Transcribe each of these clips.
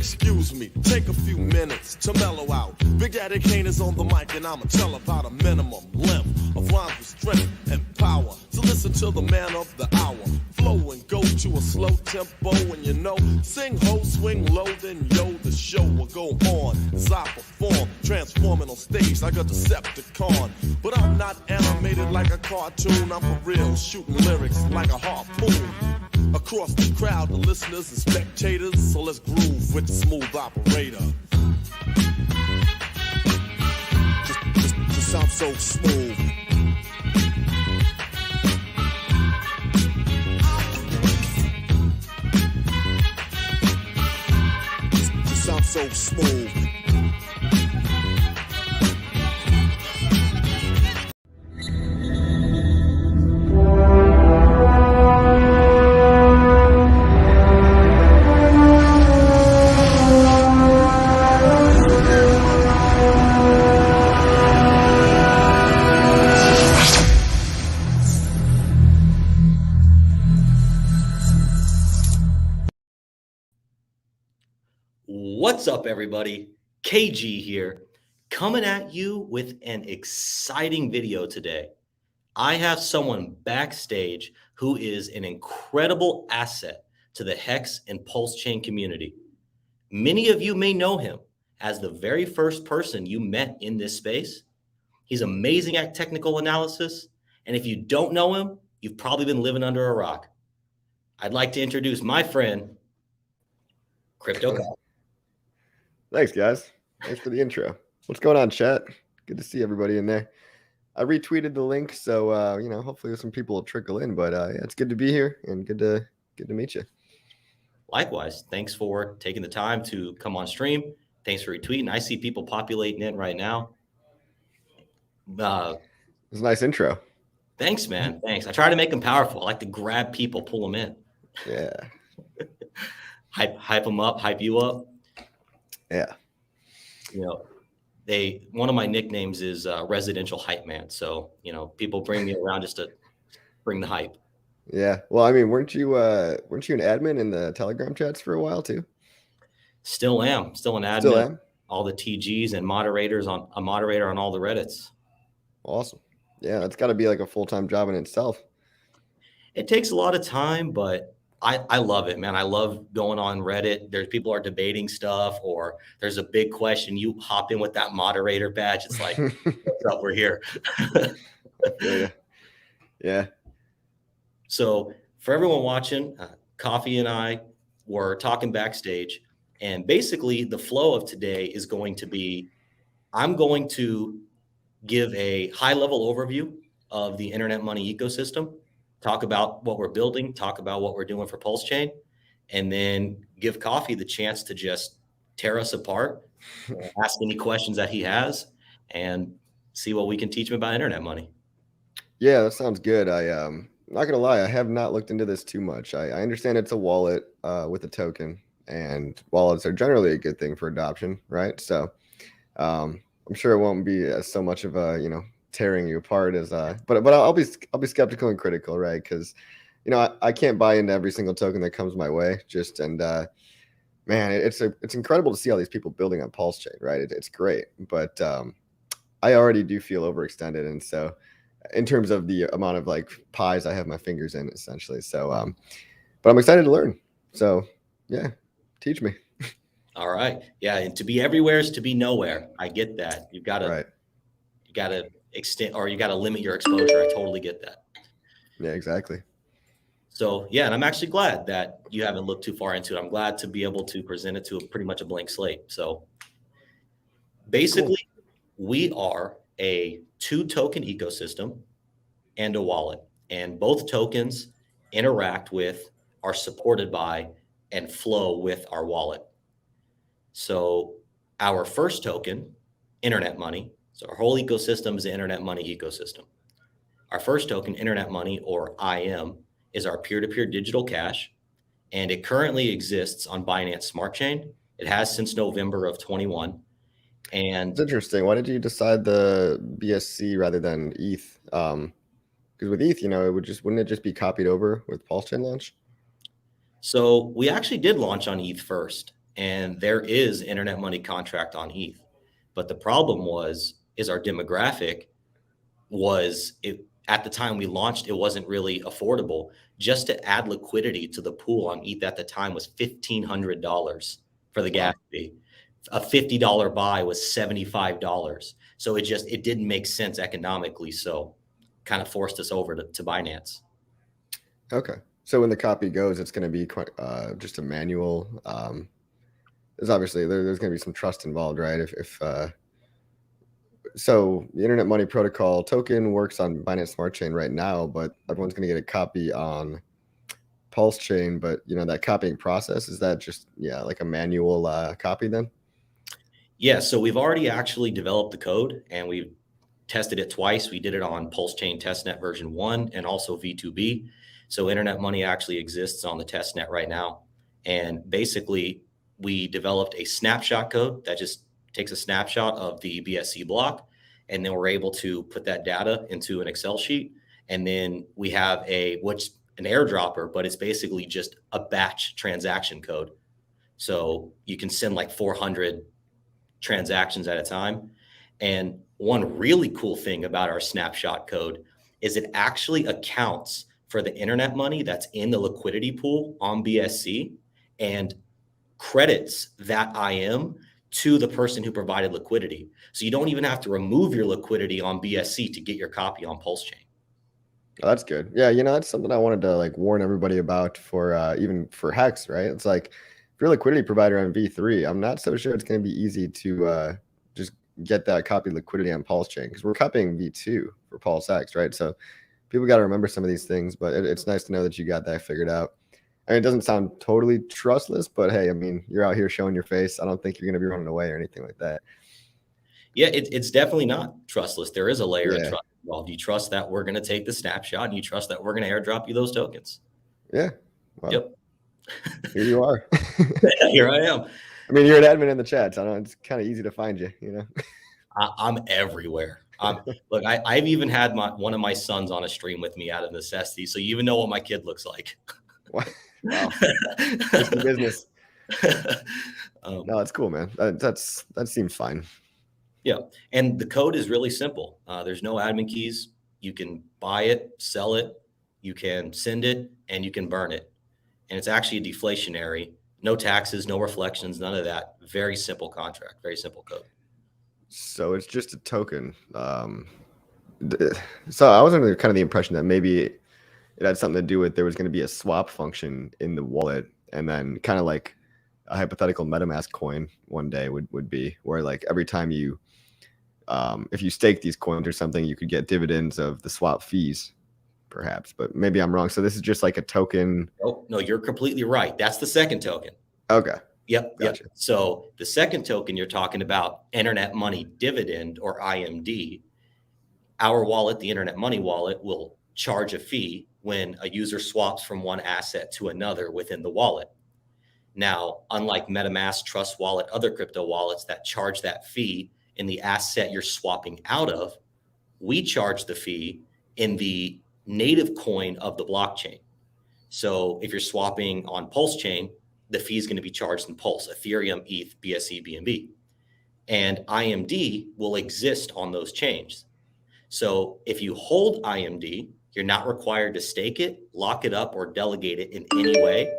excuse me, take a few minutes to mellow out. Big Daddy Kane is on the mic and I'ma tell about a minimum length of rhymes with strength and power. So listen to the man of the hour. Flow and go to a slow tempo and you know, sing ho, swing low, then yo, the show will go on as I perform, transforming on stage like a Decepticon. But I'm not animated like a cartoon, I'm for real, shooting lyrics like a harpoon. Across the crowd, the listeners and spectators, so let's groove with the smooth operator. Just sound so smooth. Just sound so smooth. What's up, everybody? KG here, coming at you with an exciting video today. I have someone backstage who is an incredible asset to the Hex and PulseChain community. Many of you may know him as the very first person you met in this space. He's amazing at technical analysis, and if you don't know him, you've probably been living under a rock. I'd like to introduce my friend, Crypto. Thanks, guys. Thanks for the intro. What's going on, chat? Good to see everybody in there. I retweeted the link, so hopefully some people will trickle in. But yeah, it's good to be here and good to meet you. Likewise, thanks for taking the time to come on stream. Thanks for retweeting. I see people populating in right now. It's a nice intro. Thanks, man. Thanks. I try to make them powerful. I like to grab people, pull them in. Yeah. hype them up, hype you up. Yeah. You know, one of my nicknames is residential hype man. So, people bring me around just to bring the hype. Yeah. Well, I mean, weren't you an admin in the Telegram chats for a while too? Still am. Still an admin. Still am. All the TGs and moderators on a moderator on all the Reddits. Awesome. Yeah, that's got to be like a full-time job in itself. It takes a lot of time, but I love it, man. I love going on Reddit. There's people are debating stuff, or there's a big question. You hop in with that moderator badge. It's like, what's up? We're here. Yeah. So for everyone watching, Coffee and I were talking backstage, and basically the flow of today is going to be, I'm going to give a high-level overview of the internet money ecosystem, talk about what we're building, talk about what we're doing for PulseChain, and then give Coffee the chance to just tear us apart, ask any questions that he has, and see what we can teach him about internet money. Yeah, that sounds good. I'm not going to lie, I have not looked into this too much. I understand it's a wallet with a token, and wallets are generally a good thing for adoption, right? So I'm sure it won't be so much of a, tearing you apart as but I'll be skeptical and critical, right? Because I can't buy into every single token that comes my way. Man, it's incredible to see all these people building on PulseChain, right? It's great, but I already do feel overextended, and so in terms of the amount of like pies I have my fingers in, essentially. So but I'm excited to learn. So yeah, teach me. All right. Yeah, and to be everywhere is to be nowhere. I get that. You gotta extend, or you gotta limit your exposure. I totally get that. Yeah, exactly. So yeah, and I'm actually glad that you haven't looked too far into it. I'm glad to be able to present it to pretty much a blank slate. So basically, we are a 2-token ecosystem and a wallet, and both tokens interact with, are supported by, and flow with our wallet. So our first token, Internet Money, so our whole ecosystem is the Internet Money ecosystem. Our first token, Internet Money, or IM, is our peer-to-peer digital cash, and it currently exists on Binance Smart Chain. It has since November of 21. And it's interesting. Why did you decide the BSC rather than ETH? Because with ETH, wouldn't it just be copied over with PulseChain launch? So we actually did launch on ETH first, and there is internet money contract on ETH. But the problem is our demographic was it at the time we launched, it wasn't really affordable. Just to add liquidity to the pool on ETH at the time was $1,500 for the gas fee. A $50 buy was $75. So it didn't make sense economically. So kind of forced us over to Binance. Okay. So when the copy goes, it's going to be quite, just a manual. There's obviously there's going to be some trust involved, right? So the Internet Money Protocol token works on Binance Smart Chain right now, but everyone's going to get a copy on PulseChain. But that copying process, is that just like a manual copy then? Yeah. So we've already actually developed the code and we've tested it twice. We did it on PulseChain testnet version 1 and also V2B. So Internet Money actually exists on the testnet right now. And basically, we developed a snapshot code that just takes a snapshot of the BSC block, and then we're able to put that data into an Excel sheet. And then we have an airdropper, but it's basically just a batch transaction code. So you can send like 400 transactions at a time. And one really cool thing about our snapshot code is it actually accounts for the internet money that's in the liquidity pool on BSC and credits that IM to the person who provided liquidity. So you don't even have to remove your liquidity on BSC to get your copy on PulseChain. Oh, that's good. Yeah, that's something I wanted to like warn everybody about for even for Hex, right? It's like if you're a liquidity provider on V3, I'm not so sure it's going to be easy to just get that copy liquidity on PulseChain because we're copying V2 for PulseX, right? So people got to remember some of these things, but it's nice to know that you got that figured out. I mean, it doesn't sound totally trustless, but hey, I mean, you're out here showing your face. I don't think you're going to be running away or anything like that. Yeah, it's definitely not trustless. There is a layer of trust involved. You trust that we're going to take the snapshot and you trust that we're going to airdrop you those tokens. Yeah. Well, yep. Here you are. Here I am. I mean, you're an admin in the chat, so I know it's kind of easy to find you, I'm everywhere. Look, I've even had one of my sons on a stream with me out of necessity. So you even know what my kid looks like. Wow. Risky business. No, it's cool, man. That seems fine. Yeah. And the code is really simple. There's no admin keys. You can buy it, sell it, you can send it, and you can burn it. And it's actually deflationary. No taxes, no reflections, none of that. Very simple contract, very simple code. So it's just a token. So I was under kind of the impression that maybe it had something to do with there was going to be a swap function in the wallet, and then kind of like a hypothetical MetaMask coin one day would be where like every time you, if you stake these coins or something, you could get dividends of the swap fees, perhaps. But maybe I'm wrong. So this is just like a token. Oh, no, you're completely right. That's the second token. Okay. Yep. Gotcha. Yep. So the second token you're talking about, Internet Money Dividend or IMD, our wallet, the Internet Money Wallet, will charge a fee when a user swaps from one asset to another within the wallet. Now, unlike MetaMask, Trust Wallet, other crypto wallets that charge that fee in the asset you're swapping out of, we charge the fee in the native coin of the blockchain. So if you're swapping on PulseChain, the fee is going to be charged in Pulse, Ethereum, ETH, BSC, BNB. And IMD will exist on those chains. So if you hold IMD, you're not required to stake it, lock it up, or delegate it in any way.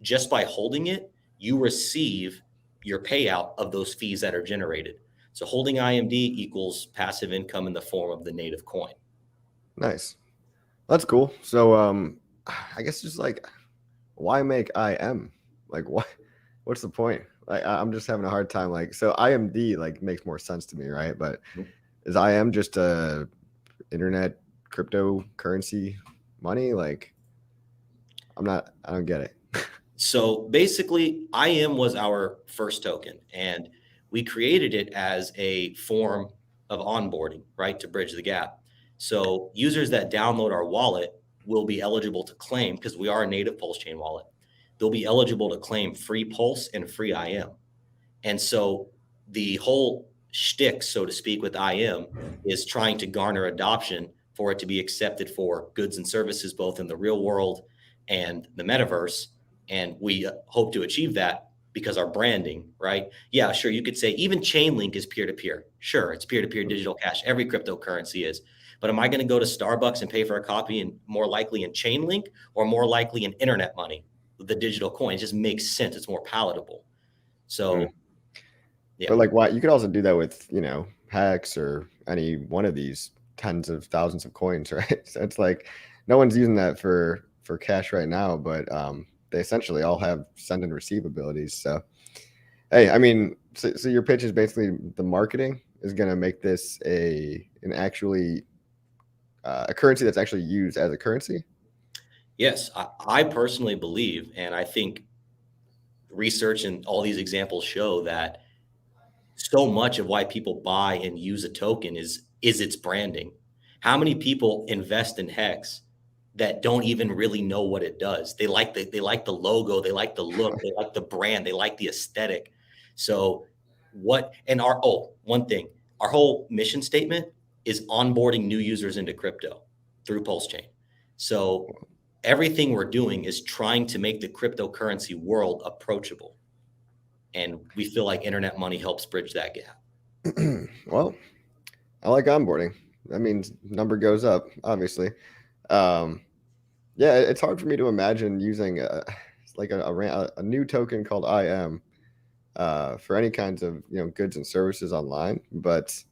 Just by holding it, you receive your payout of those fees that are generated. So holding IMD equals passive income in the form of the native coin. Nice. That's cool. So I guess just like, why make IM? Like, what's the point? Like, I'm just having a hard time. Like, so IMD like makes more sense to me, right? But is IM just a internet cryptocurrency money? Like, I don't get it. So basically, IM was our first token, and we created it as a form of onboarding, right, to bridge the gap. So users that download our wallet will be eligible to claim, because we are a native PulseChain wallet, they'll be eligible to claim free Pulse and free IM. And so the whole shtick, so to speak, with IM is trying to garner adoption for it to be accepted for goods and services, both in the real world and the metaverse. And we hope to achieve that because our branding, right? Yeah, sure. You could say even Chainlink is peer-to-peer. Sure, it's peer-to-peer digital cash. Every cryptocurrency is. But am I going to go to Starbucks and pay for a coffee and more likely in Chainlink or more likely in Internet Money, the digital coin? It just makes sense. It's more palatable. So, yeah. But like, why you could also do that with, Hex or any one of these tens of thousands of coins, right? So it's like no one's using that for cash right now, but they essentially all have send and receive abilities. So hey, I mean, so your pitch is basically the marketing is going to make this a currency that's actually used as a currency. Yes, I personally believe, and I think research and all these examples show that so much of why people buy and use a token is its branding. How many people invest in Hex that don't even really know what it does? They like the logo, they like the look, they like the brand, they like the aesthetic. So one thing, our whole mission statement is onboarding new users into crypto through PulseChain. So everything we're doing is trying to make the cryptocurrency world approachable. And we feel like internet money helps bridge that gap. Well, I like onboarding. That means number goes up, obviously. Yeah, it's hard for me to imagine using a new token called IM for any kinds of goods and services online. But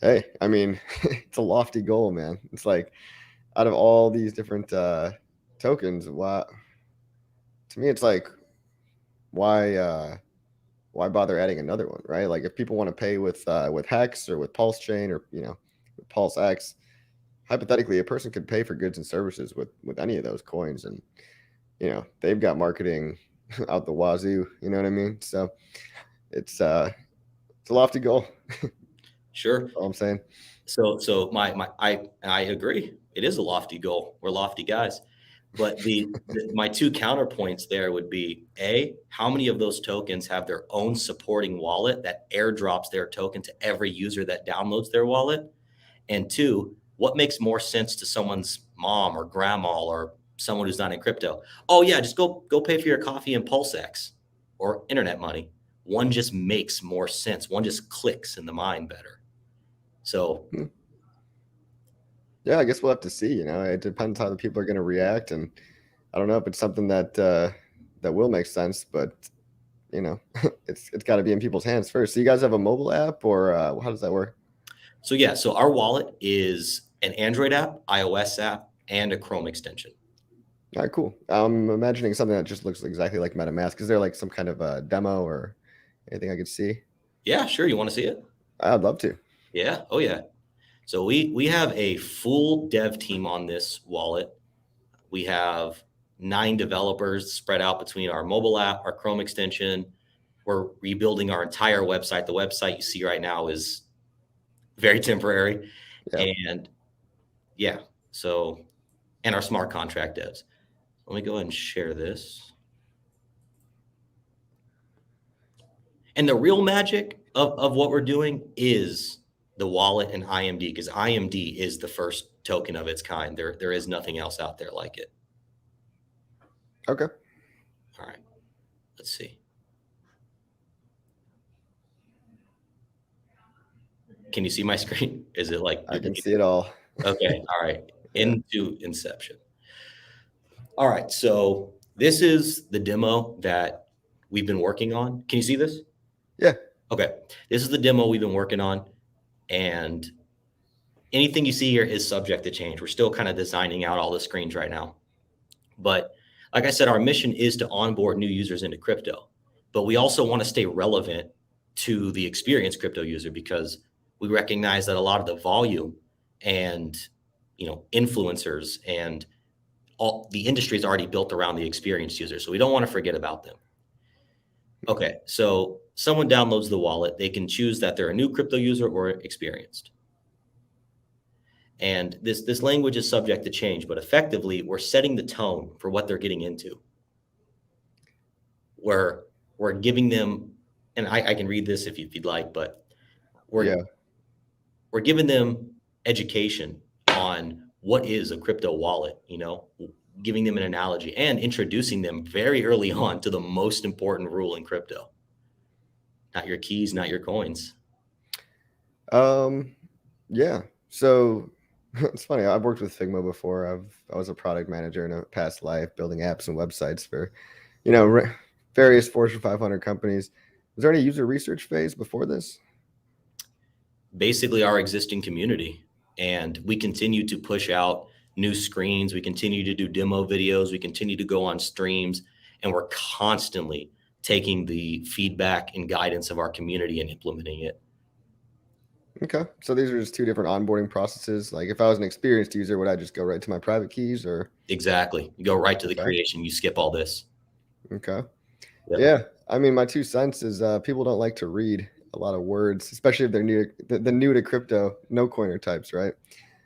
hey, I mean, it's a lofty goal, man. It's like out of all these different tokens, why? To me, it's like why bother adding another one, right? Like if people want to pay with Hex or with PulseChain or with PulseX, hypothetically, a person could pay for goods and services with any of those coins, and they've got marketing out the wazoo. You know what I mean? So it's a lofty goal. Sure. That's all I'm saying. So I agree. It is a lofty goal. We're lofty guys. But my two counterpoints there would be how many of those tokens have their own supporting wallet that airdrops their token to every user that downloads their wallet? And two, what makes more sense to someone's mom or grandma or someone who's not in crypto? Oh yeah, just go pay for your coffee in PulseX or Internet Money. One just makes more sense. One just clicks in the mind better. So yeah, I guess we'll have to see. It depends how the people are going to react, and I don't know if it's something that will make sense, but it's got to be in people's hands first. So you guys have a mobile app, or how does that work? So yeah, so our wallet is an Android app, iOS app, and a Chrome extension. All right, cool. I'm imagining something that just looks exactly like MetaMask. Is there like some kind of a demo or anything I could see? Yeah, sure. You want to see it? I'd love to. Yeah. Oh yeah. So we have a full dev team on this wallet. We have 9 developers spread out between our mobile app, our Chrome extension. We're rebuilding our entire website. The website you see right now is very temporary. Yep. And yeah, and our smart contract devs. Let me go ahead and share this. And the real magic of what we're doing is the wallet and IMD, because IMD is the first token of its kind. There is nothing else out there like it. Okay. All right. Let's see. Can you see my screen? Is it like I can see it all? Okay. All right. Into Inception. All right. So this is the demo that we've been working on. Can you see this? Yeah. Okay. This is the demo we've been working on. And anything you see here is subject to change. We're still kind of designing out all the screens right now. But like I said, our mission is to onboard new users into crypto. But we also want to stay relevant to the experienced crypto user, because we recognize that a lot of the volume and influencers and all the industry is already built around the experienced user. So we don't want to forget about them. Okay, so someone downloads the wallet. They can choose that they're a new crypto user or experienced. And this language is subject to change, but effectively we're setting the tone for what they're getting into. We're giving them, and I can read this if you'd like, but we're giving them education on what is a crypto wallet. giving them an analogy and introducing them very early on to the most important rule in crypto. Not your keys, not your coins. Yeah. So it's funny. I've worked with Figma before. I was a product manager in a past life, building apps and websites for, various Fortune 500 companies. Was there any user research phase before this? Basically, our existing community, and we continue to push out new screens. We continue to do demo videos. We continue to go on streams, and we're constantly taking the feedback and guidance of our community and implementing it. Okay. So these are just two different onboarding processes. Like if I was an experienced user, would I just go right to my private keys or? Exactly. You go right to the creation. You skip all this. Okay. Yep. Yeah. I mean, my 2 cents is people don't like to read a lot of words, especially if they're new to crypto, no coiner types, right?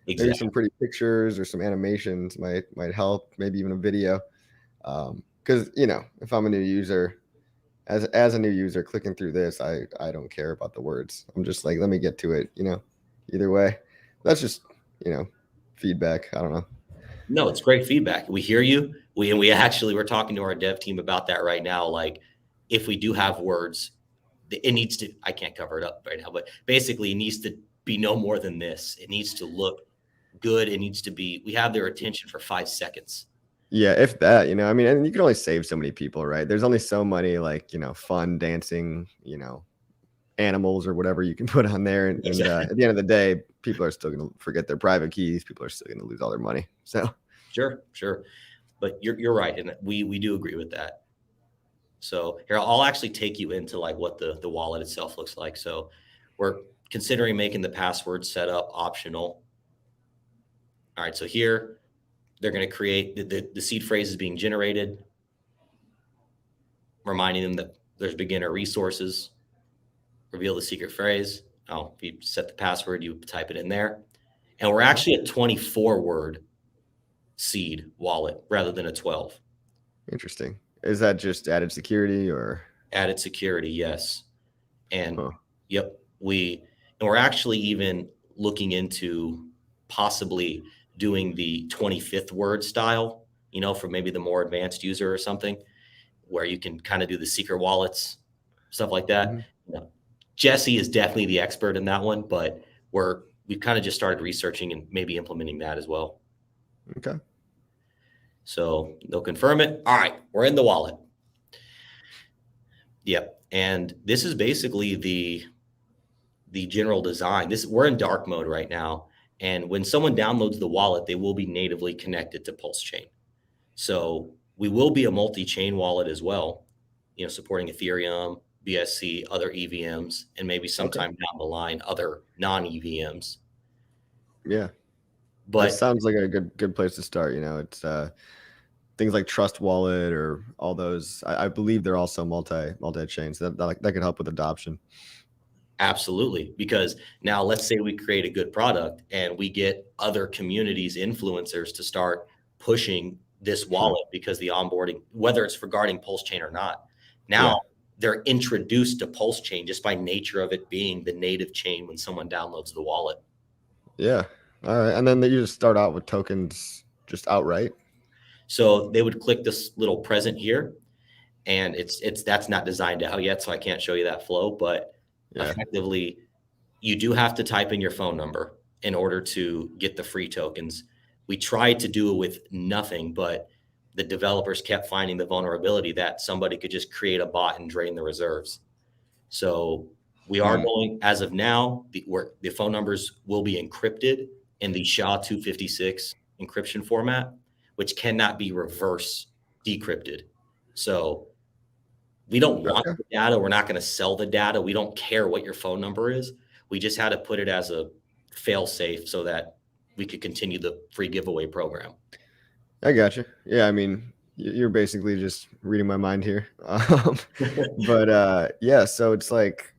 Exactly. Maybe some pretty pictures or some animations might help, maybe even a video. Because, if I'm a new user, as a new user clicking through this, I don't care about the words. I'm just like, let me get to it, either way. That's just, feedback. I don't know. No, it's great feedback. We hear you. We're talking to our dev team about that right now. Like if we do have words, it needs to, I can't cover it up right now, but basically it needs to be no more than this. It needs to look good. It needs to be, we have their attention for 5 seconds. Yeah, if that, I mean, and you can only save so many people, right? There's only so many like, fun dancing, animals or whatever you can put on there. And Exactly. At the end of the day, people are still going to forget their private keys. People are still going to lose all their money. So Sure. But you're right. And we do agree with that. So here, I'll actually take you into like what the wallet itself looks like. So we're considering making the password setup optional. All right. So here they're going to create the seed phrase is being generated, reminding them that there's beginner resources, reveal the secret phrase. Oh, if you set the password, you type it in there. And we're actually a 24-word seed wallet rather than a 12. Interesting. Is that just added security or? Added security, yes. And yep, we're actually even looking into possibly doing the 25th word style, for maybe the more advanced user or something, where you can kind of do the secret wallets, stuff like that. Mm-hmm. Jesse is definitely the expert in that one, but we've kind of just started researching and maybe implementing that as well. Okay. So they'll confirm it. All right, we're in the wallet. Yep. And this is basically the general design. We're in dark mode right now. And when someone downloads the wallet, they will be natively connected to PulseChain. So we will be a multi-chain wallet as well, supporting Ethereum, BSC, other EVMs, and maybe sometime down the line, other non-EVMs. Yeah. But it sounds like a good place to start. It's things like Trust Wallet or all those. I believe they're also multi-chain. So that could help with adoption. Absolutely. Because now let's say we create a good product and we get other communities, influencers to start pushing this wallet because the onboarding, whether it's regarding PulseChain or not, now they're introduced to PulseChain just by nature of it being the native chain when someone downloads the wallet. Yeah. All right. And then you just start out with tokens just outright. So they would click this little present here, and that's not designed out yet, so I can't show you that flow, but effectively you do have to type in your phone number in order to get the free tokens. We tried to do it with nothing, but the developers kept finding the vulnerability that somebody could just create a bot and drain the reserves. So we are going, as of now, the phone numbers will be encrypted in the SHA-256 encryption format, which cannot be reverse decrypted. So we don't want the data. We're not going to sell the data. We don't care what your phone number is. We just had to put it as a fail safe so that we could continue the free giveaway program. I got you. Yeah. I mean, you're basically just reading my mind here. But so it's like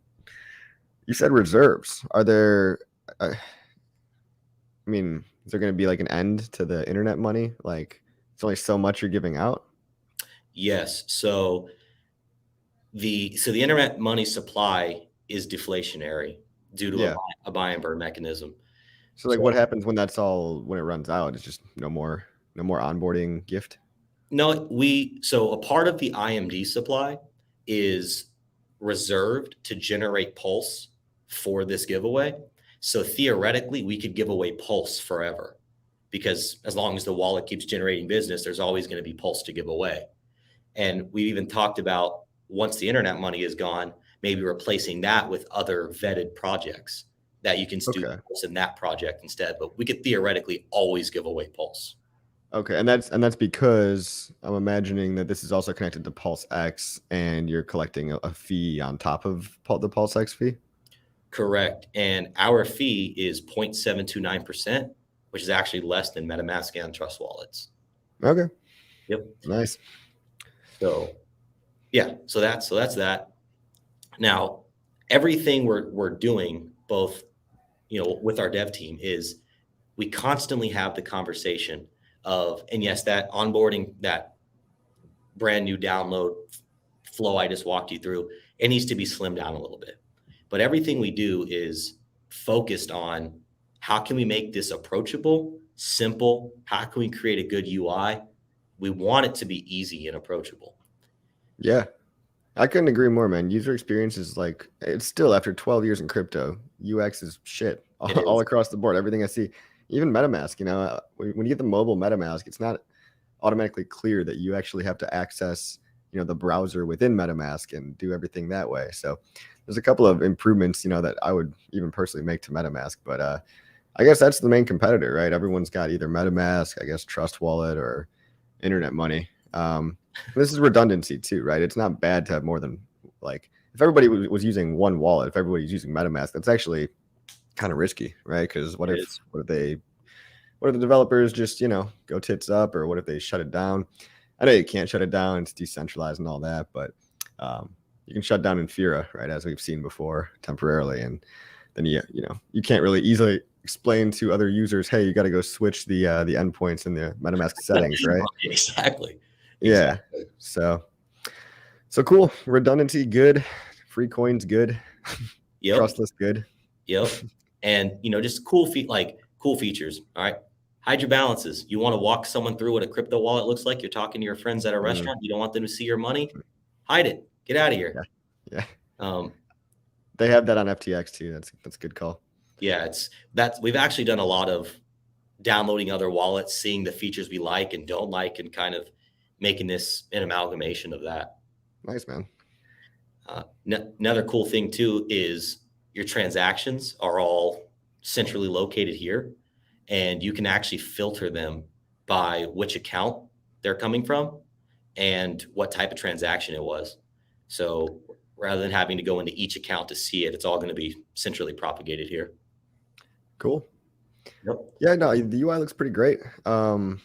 you said reserves. Are there, is there going to be like an end to the internet money? Like it's only so much you're giving out? Yes. So the internet money supply is deflationary due to a buy and burn mechanism. So like what happens when it runs out? It's just no more no more onboarding gift? No, so a part of the IMD supply is reserved to generate Pulse for this giveaway. So theoretically, we could give away Pulse forever, because as long as the wallet keeps generating business, there's always going to be Pulse to give away. And we even talked about, once the internet money is gone, maybe replacing that with other vetted projects that you can do Pulse in that project instead. But we could theoretically always give away Pulse. Okay, and that's because I'm imagining that this is also connected to PulseX, and you're collecting a fee on top of the PulseX fee. Correct, and our fee is 0.729%, which is actually less than MetaMask and Trust wallets. Okay. Yep. Nice. So, yeah, so that's that. Now, everything we're doing, both, with our dev team, is we constantly have the conversation of, and yes, that onboarding, that brand new download flow I just walked you through, it needs to be slimmed down a little bit. But everything we do is focused on, how can we make this approachable, simple? How can we create a good UI? We want it to be easy and approachable. Yeah, I couldn't agree more, man. User experience is like, it's still, after 12 years in crypto, UX is shit all across the board. Everything I see, even MetaMask, when you get the mobile MetaMask, it's not automatically clear that you actually have to access, the browser within MetaMask and do everything that way. So there's a couple of improvements, that I would even personally make to MetaMask, but I guess that's the main competitor, right? Everyone's got either MetaMask, I guess Trust Wallet, or Internet Money. This is redundancy too, right? It's not bad to have more than, like, if everybody was using one wallet, if everybody's using MetaMask, that's actually kind of risky, right? Because what if the developers just, go tits up, or what if they shut it down? I know you can't shut it down, it's decentralized and all that, but you can shut down Infura, right, as we've seen before, temporarily, and then you can't really easily explain to other users, hey, you got to go switch the endpoints in the MetaMask settings, right? Exactly. Yeah. So cool. Redundancy good. Free coins good. Yep. Trustless good. Yep. And just cool features. All right. Hide your balances. You want to walk someone through what a crypto wallet looks like. You're talking to your friends at a restaurant. You don't want them to see your money. Hide it. Get out of here. Yeah. They have that on FTX too. That's a good call. Yeah, we've actually done a lot of downloading other wallets, seeing the features we like and don't like, and kind of making this an amalgamation of that. Nice, man. Another cool thing too is your transactions are all centrally located here, and you can actually filter them by which account they're coming from and what type of transaction it was. So rather than having to go into each account to see it, it's all going to be centrally propagated here. Cool. Yep. Yeah, no, the UI looks pretty great. And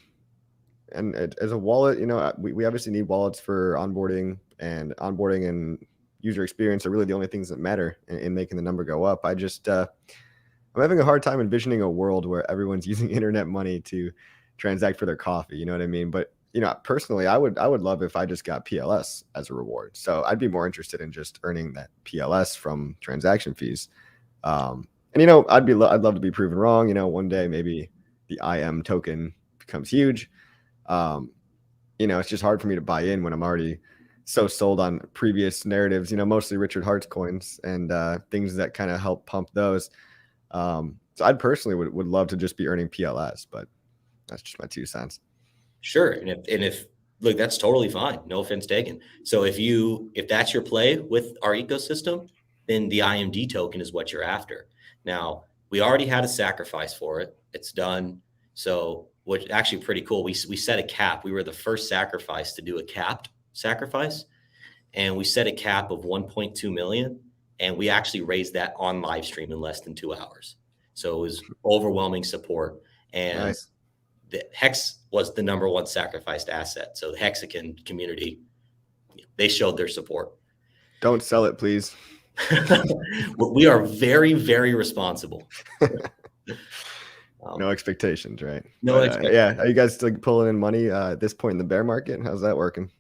as a wallet, we obviously need wallets for onboarding and user experience are really the only things that matter in making the number go up. I'm having a hard time envisioning a world where everyone's using internet money to transact for their coffee. You know what I mean? But personally, I would love if I just got PLS as a reward. So I'd be more interested in just earning that PLS from transaction fees. And I'd love to be proven wrong. One day maybe the IM token becomes huge. It's just hard for me to buy in when I'm already so sold on previous narratives. Mostly Richard Hart's coins and things that kind of help pump those. So I'd personally would love to just be earning PLS, but that's just my 2 cents. Sure. And if look, that's totally fine. No offense taken. So if that's your play with our ecosystem, then the IMD token is what you're after. Now, we already had a sacrifice for it. It's done. So what's actually pretty cool, we set a cap. We were the first sacrifice to do a capped sacrifice. And we set a cap of 1.2 million. And we actually raised that on live stream in less than 2 hours. So it was overwhelming support. And nice. The Hex was the number one sacrificed asset. So the Hexagon community, they showed their support. Don't sell it, please. We are very, very responsible. No expectations, right? No expectations. Yeah. Are you guys still pulling in money at this point in the bear market? How's that working?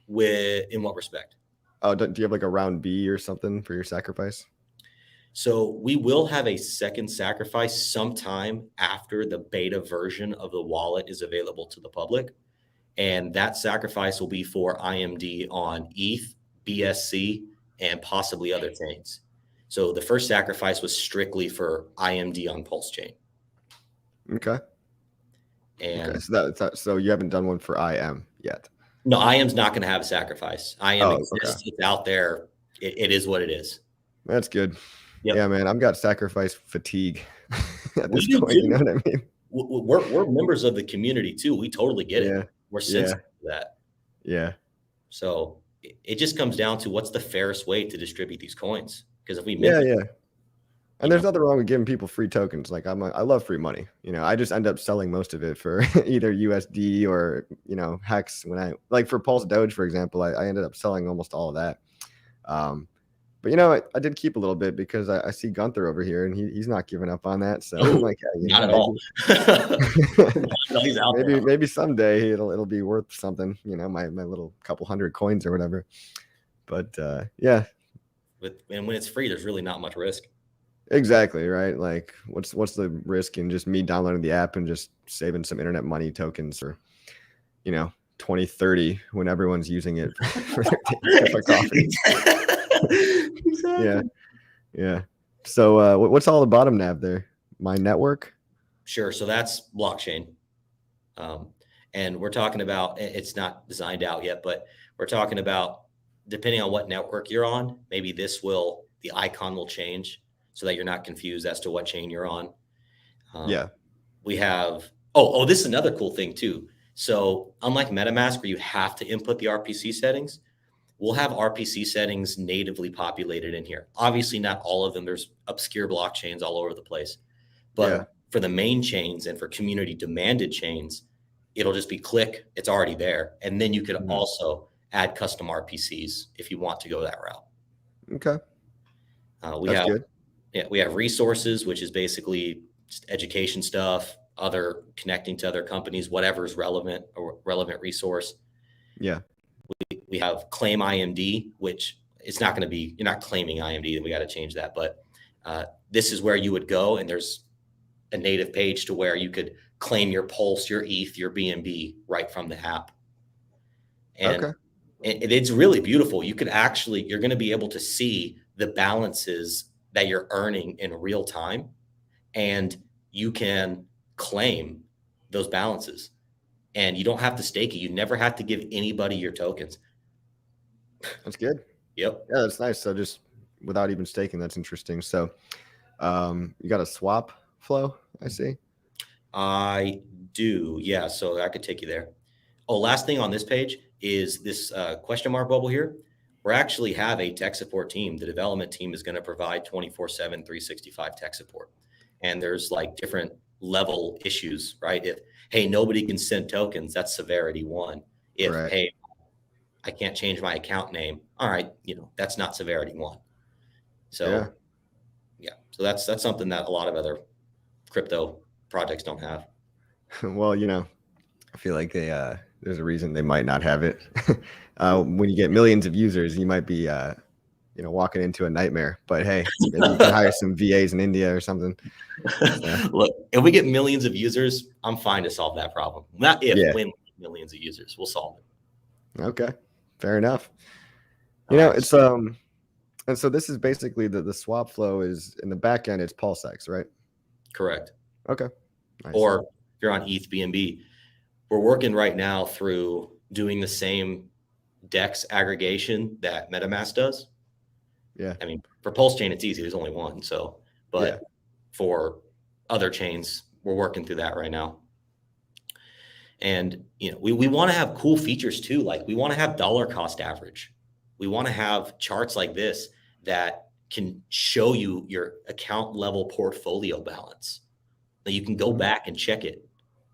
In what respect? Oh, do you have like a round B or something for your sacrifice? So we will have a second sacrifice sometime after the beta version of the wallet is available to the public. And that sacrifice will be for IMD on ETH, BSC, and possibly other chains. So the first sacrifice was strictly for IMD on PulseChain. Okay. And okay. So you haven't done one for IM yet. no, IM's not going to have a sacrifice. IM exists. Okay. It's out there. It is what it is. That's good. Yep. Yeah, man. I've got sacrifice fatigue at this point. You know what I mean? We're members of the community too. We totally get it. We're sensitive to that. Yeah. So it just comes down to what's the fairest way to distribute these coins. Because if we and there's nothing wrong with giving people free tokens. Like I love free money. You know, I just end up selling most of it for either USD or, you know, Hex. When I like for Pulse Doge, for example, I ended up selling almost all of that. But you know, I did keep a little bit because I see Gunther over here and he's not giving up on that. So I'm like, not at all. No, he's out there. Maybe someday it'll be worth something. You know, my little couple hundred coins or whatever. But yeah. And when it's free, there's really not much risk. Exactly, right? Like what's the risk in just me downloading the app and just saving some internet money tokens for, you know, 2030 when everyone's using it for their coffee. Exactly. Yeah. So what's all the bottom nav there? My network? Sure. So that's blockchain. And we're talking about, it's not designed out yet, but we're talking about depending on what network you're on, maybe the icon will change so that you're not confused as to what chain you're on. We have, this is another cool thing too. So unlike MetaMask where you have to input the RPC settings, we'll have RPC settings natively populated in here. Obviously not all of them. There's obscure blockchains all over the place, but for the main chains and for community demanded chains, it'll just be click, it's already there. And then you could also add custom RPCs if you want to go that route. Okay. That's good. Yeah, we have resources, which is basically just education stuff, other connecting to other companies, whatever is relevant or relevant resource. Yeah. We have claim IMD, which it's not going to be, you're not claiming IMD, we got to change that. But this is where you would go and there's a native page to where you could claim your Pulse, your ETH, your BNB right from the app. And it's really beautiful. You're going to be able to see the balances that you're earning in real time, and you can claim those balances and you don't have to stake it. You never have to give anybody your tokens. That's good. Yep. Yeah, that's nice. So just without even staking, that's interesting. So you got a swap flow, I see. I do. Yeah. So I could take you there. Last thing on this page is this question mark bubble here. We actually have a tech support team. The development team is going to provide 24/7, 365 tech support. And there's like different level issues, right? If, hey, nobody can send tokens, that's severity 1. If, hey, I can't change my account name. All right. That's not severity 1. So so that's something that a lot of other crypto projects don't have. Well, I feel like there's a reason they might not have it. When you get millions of users, you might be, walking into a nightmare. But hey, maybe you can hire some VAs in India or something. Look, if we get millions of users, I'm fine to solve that problem. Not if, when millions of users, we'll solve it. Okay, fair enough. It's and so this is basically the swap flow is in the back end. It's PulseX, right? Correct. Okay. Nice. Or if you're on ETH BNB, we're working right now through doing the same DEX aggregation that MetaMask does. Yeah. I mean, for PulseChain, it's easy. There's only one. But for other chains, we're working through that right now. And, we want to have cool features too. Like we want to have dollar cost average. We want to have charts like this that can show you your account level portfolio balance. That you can go back and check it,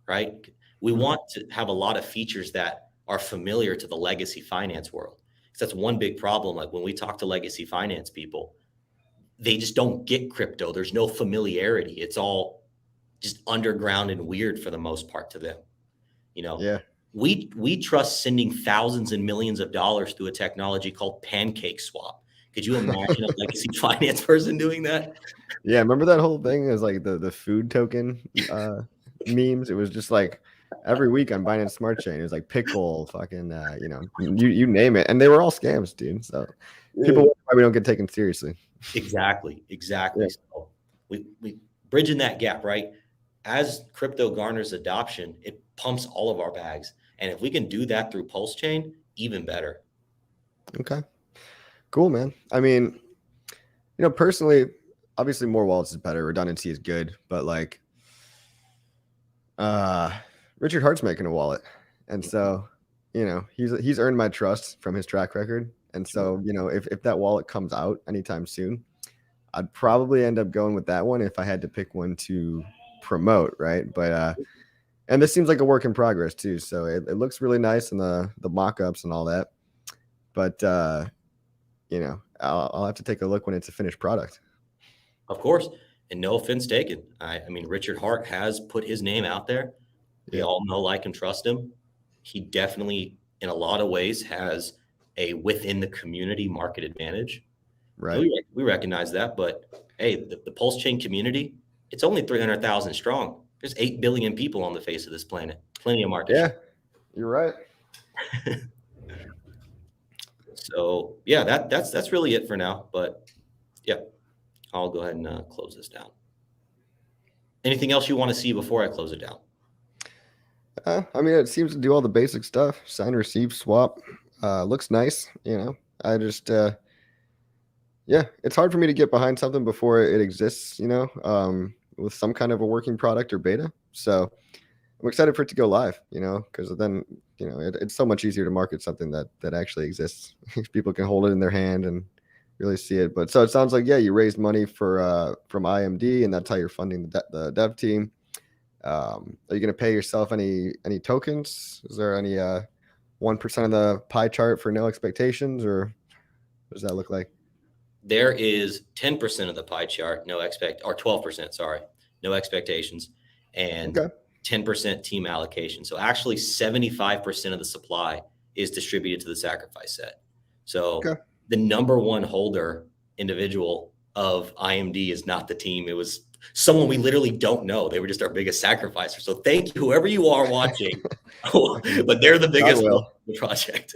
right? We want to have a lot of features that are familiar to the legacy finance world. Because that's one big problem. Like when we talk to legacy finance people, they just don't get crypto. There's no familiarity. It's all just underground and weird for the most part to them. We trust sending thousands and millions of dollars through a technology called Pancake Swap Could you imagine a legacy finance person doing that? Yeah, remember that whole thing? It was like the food token memes. It was just like every week on Binance Smart Chain, it was like pickle, fucking, you name it, and they were all scams, dude. So people wonder why we don't get taken seriously. Exactly. Yeah. So we bridging that gap, right? As crypto garners adoption, it pumps all of our bags, and if we can do that through PulseChain, even better. Okay, cool, man. I mean, personally, obviously more wallets is better. Redundancy is good, but like, Richard Hart's making a wallet, and so he's earned my trust from his track record. And so if that wallet comes out anytime soon, I'd probably end up going with that one if I had to pick one to promote, right? But and this seems like a work in progress too, so it looks really nice in the mock-ups and all that. But I'll have to take a look when it's a finished product. Of course, and no offense taken. I mean, Richard Hart has put his name out there. We all know, like, and trust him. He definitely, in a lot of ways, has a within the community market advantage. Right. We recognize that, but hey, the PulseChain community, it's only 300,000 strong. There's 8 billion people on the face of this planet. Plenty of market. Yeah, you're right. So yeah, that's really it for now. But yeah, I'll go ahead and close this down. Anything else you want to see before I close it down? I mean, it seems to do all the basic stuff. Sign, receive, swap. Looks nice. I just, it's hard for me to get behind something before it exists, with some kind of a working product or beta. So I'm excited for it to go live, because then, it's so much easier to market something that actually exists. People can hold it in their hand and really see it. But so it sounds like, you raised money from IMD, and that's how you're funding the dev team. Are you going to pay yourself any tokens? Is there any 1% of the pie chart for no expectations, or what does that look like? There is 10% of the pie chart, or 12%, sorry, no expectations, and 10% team allocation. So actually 75% of the supply is distributed to the sacrifice set. So the number one holder individual of IMD is not the team. It was someone we literally don't know. They were just our biggest sacrificer. So thank you, whoever you are watching, but they're the biggest of the project.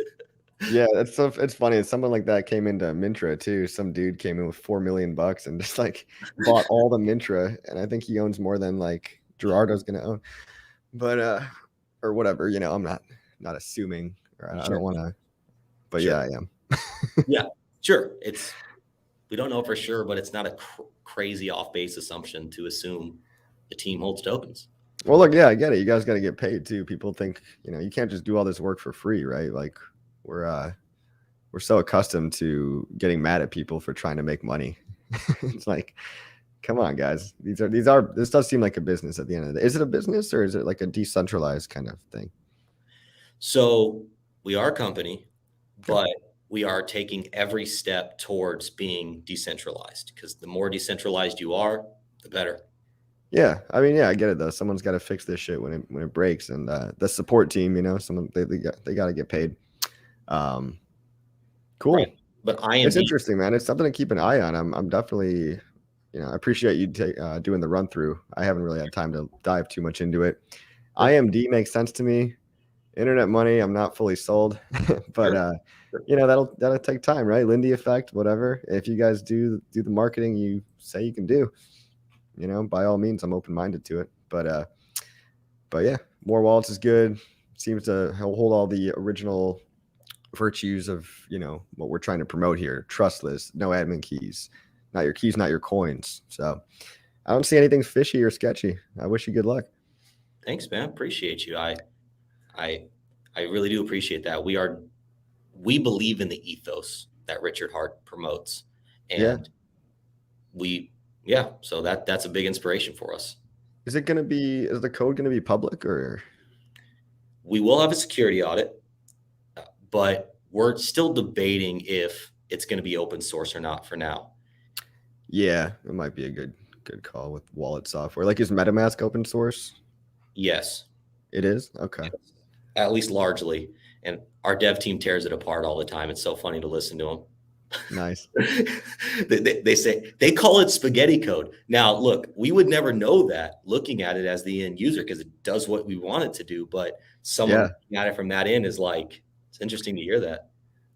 Yeah, it's funny. Someone like that came into Mintra too. Some dude came in with $4 million and just like bought all the Mintra, and I think he owns more than like Gerardo's gonna own. But or whatever, I'm not assuming, or I don't want to. But yeah, I am. Yeah, sure. We don't know for sure, but it's not a crazy off base assumption to assume the team holds tokens. Well, look, I get it. You guys got to get paid too. People think you can't just do all this work for free, right? Like we're so accustomed to getting mad at people for trying to make money. It's like, come on, guys. This does seem like a business at the end of the day. Is it a business, or is it like a decentralized kind of thing? So we are a company, but we are taking every step towards being decentralized, because the more decentralized you are, the better. Yeah, I mean, I get it though. Someone's got to fix this shit when it breaks, and the support team, someone they got to get paid. Cool. Right. But it's interesting, man. It's something to keep an eye on. I'm definitely, I appreciate you doing the run through. I haven't really had time to dive too much into it. IMD makes sense to me. Internet Money, I'm not fully sold, but that'll take time, right? Lindy effect, whatever. If you guys do the marketing you say you can do, by all means, I'm open-minded to it. But yeah, more wallets is good. Seems to hold all the original virtues of what we're trying to promote here: trustless, no admin keys, not your keys, not your coins. So I don't see anything fishy or sketchy. I wish you good luck. Thanks, man. Appreciate you. I really do appreciate that. We believe in the ethos that Richard Hart promotes, and so that's a big inspiration for us. Is the code going to be public, or? We will have a security audit, but we're still debating if it's going to be open source or not for now. Yeah, it might be a good call with wallet software. Like, is MetaMask open source? Yes. It is? Okay. At least largely. And our dev team tears it apart all the time. It's so funny to listen to them. Nice. They say they call it spaghetti code. Now, look, we would never know that looking at it as the end user because it does what we want it to do. But someone looking at it from that end is like, it's interesting to hear that.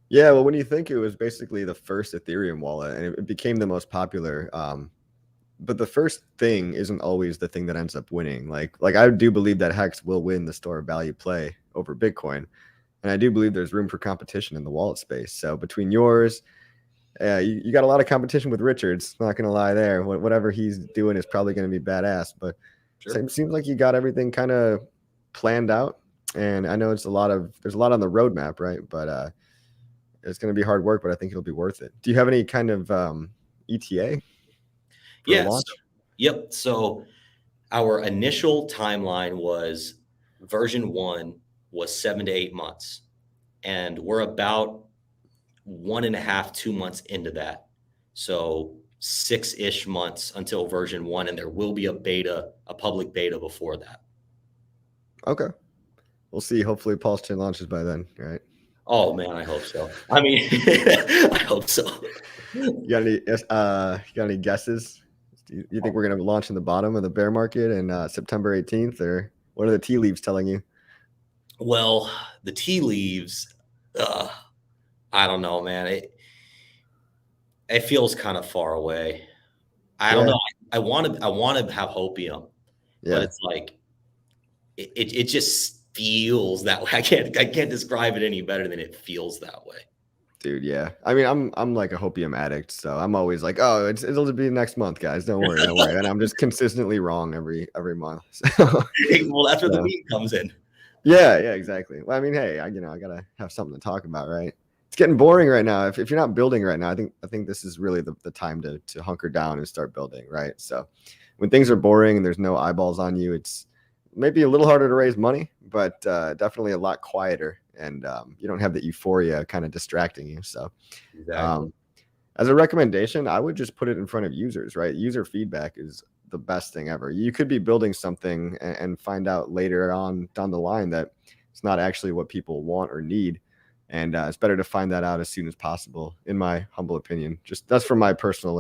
Yeah, well, when you think it was basically the first Ethereum wallet and it became the most popular, but the first thing isn't always the thing that ends up winning. Like I do believe that Hex will win the store of value play over Bitcoin, and I do believe there's room for competition in the wallet space. So between yours, you got a lot of competition with Richards. Not gonna lie, there, whatever he's doing is probably gonna be badass. But it seems like you got everything kind of planned out, and I know there's a lot on the roadmap, right? But it's going to be hard work, but I think it'll be worth it. Do you have any kind of ETA? Yes. Yep. So our initial timeline was version 1 was 7 to 8 months. And we're about 1.5, 2 months into that. So 6-ish months until version 1. And there will be a public beta before that. Okay. We'll see. Hopefully PulseChain launches by then, right? Oh man, I hope so. I mean, I hope so. You got any guesses? Do you think we're going to launch in the bottom of the bear market in September 18th, or what are the tea leaves telling you? Well, the tea leaves, I don't know, man. It feels kind of far away. I don't know. I want to have hopium, but it's like it just feels that way. I can't describe it any better than it feels that way. Dude, yeah. I mean, I'm like a hopium addict, so I'm always like, oh, it'll be next month, guys. Don't worry. And I'm just consistently wrong every month. So, well, that's where the meme comes in. Yeah, exactly. Well, I mean, hey, I gotta have something to talk about, right? It's getting boring right now. If you're not building right now, I think this is really the time to hunker down and start building, right? So when things are boring and there's no eyeballs on you, it's maybe a little harder to raise money, but definitely a lot quieter, and you don't have the euphoria kind of distracting you. So as a recommendation, I would just put it in front of users, right? User feedback is the best thing ever. You could be building something and find out later on down the line that it's not actually what people want or need. And it's better to find that out as soon as possible, in my humble opinion. Just that's from my personal,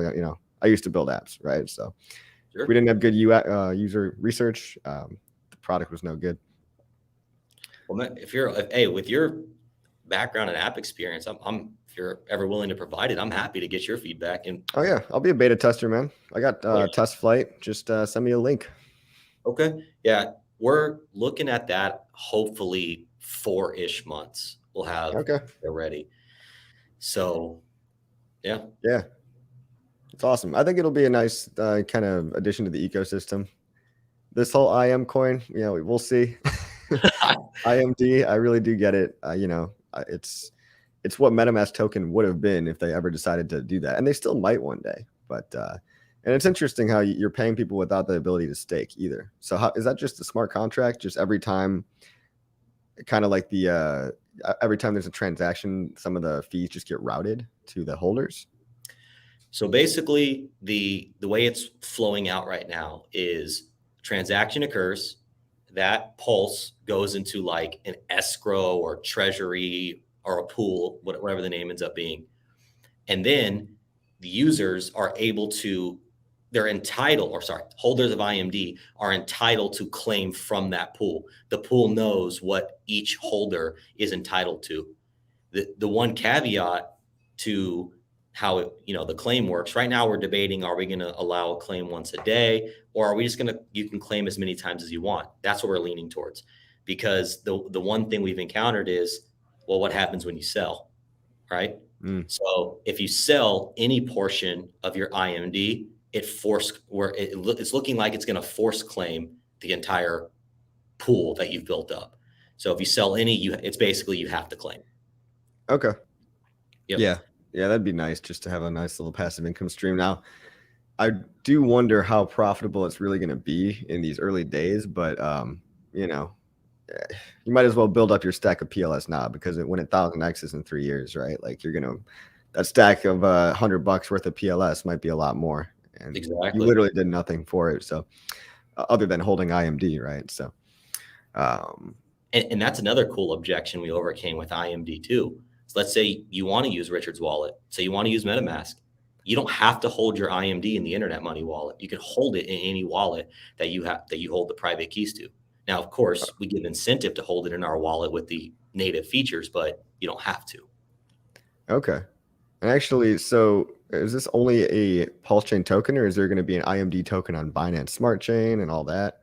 I used to build apps, right? So if we didn't have good user research, the product was no good. Well, with your background and app experience, if you're ever willing to provide it, I'm happy to get your feedback. And oh yeah, I'll be a beta tester, man. I got test flight. Just send me a link. Okay. Yeah, we're looking at that. Hopefully 4-ish months we'll have it ready. So yeah, it's awesome. I think it'll be a nice kind of addition to the ecosystem. This whole IM coin, we'll see. IMD, I really do get it. It's what MetaMask token would have been if they ever decided to do that, and they still might one day. But and it's interesting how you're paying people without the ability to stake either. So how is that? Just a smart contract? Just every time, kind of like every time there's a transaction, some of the fees just get routed to the holders. So basically, the way it's flowing out right now is transaction occurs, that pulse goes into like an escrow or treasury or a pool, whatever the name ends up being. And then the users are able to, holders of IMD are entitled to claim from that pool. The pool knows what each holder is entitled to. The one caveat to how the claim works right now, we're debating, are we going to allow a claim once a day, or are we just you can claim as many times as you want? That's what we're leaning towards, because the one thing we've encountered is, well, what happens when you sell, right? So if you sell any portion of your IMD, it's looking like it's going to force claim the entire pool that you've built up. So if you sell any, it's basically you have to claim. Okay. Yep. Yeah, that'd be nice, just to have a nice little passive income stream. Now, I do wonder how profitable it's really going to be in these early days, but you might as well build up your stack of PLS now, because when 1,000X's in 3 years, right? Like that stack of $100 worth of PLS might be a lot more, and exactly. You literally did nothing for it. So other than holding IMD, right? So, and that's another cool objection we overcame with IMD too. So let's say you want to use Richard's wallet. So you want to use MetaMask. You don't have to hold your IMD in the Internet Money wallet. You can hold it in any wallet that you hold the private keys to. Now, of course, we give incentive to hold it in our wallet with the native features, but you don't have to. Okay. And actually, so is this only a PulseChain token, or is there going to be an IMD token on Binance Smart Chain and all that?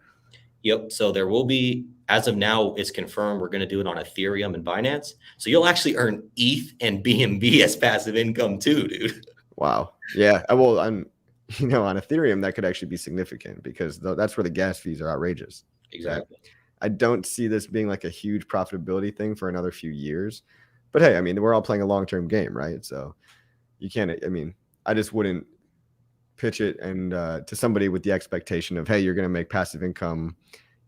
Yep. So there will be, as of now, it's confirmed we're going to do it on Ethereum and Binance. So you'll actually earn ETH and BNB as passive income too, dude. Wow. Yeah. Well, on Ethereum, that could actually be significant because that's where the gas fees are outrageous. Exactly. Right? I don't see this being like a huge profitability thing for another few years. But hey, I mean, we're all playing a long-term game, right? So you can't, I mean, I just wouldn't pitch it and to somebody with the expectation of, hey, you're going to make passive income,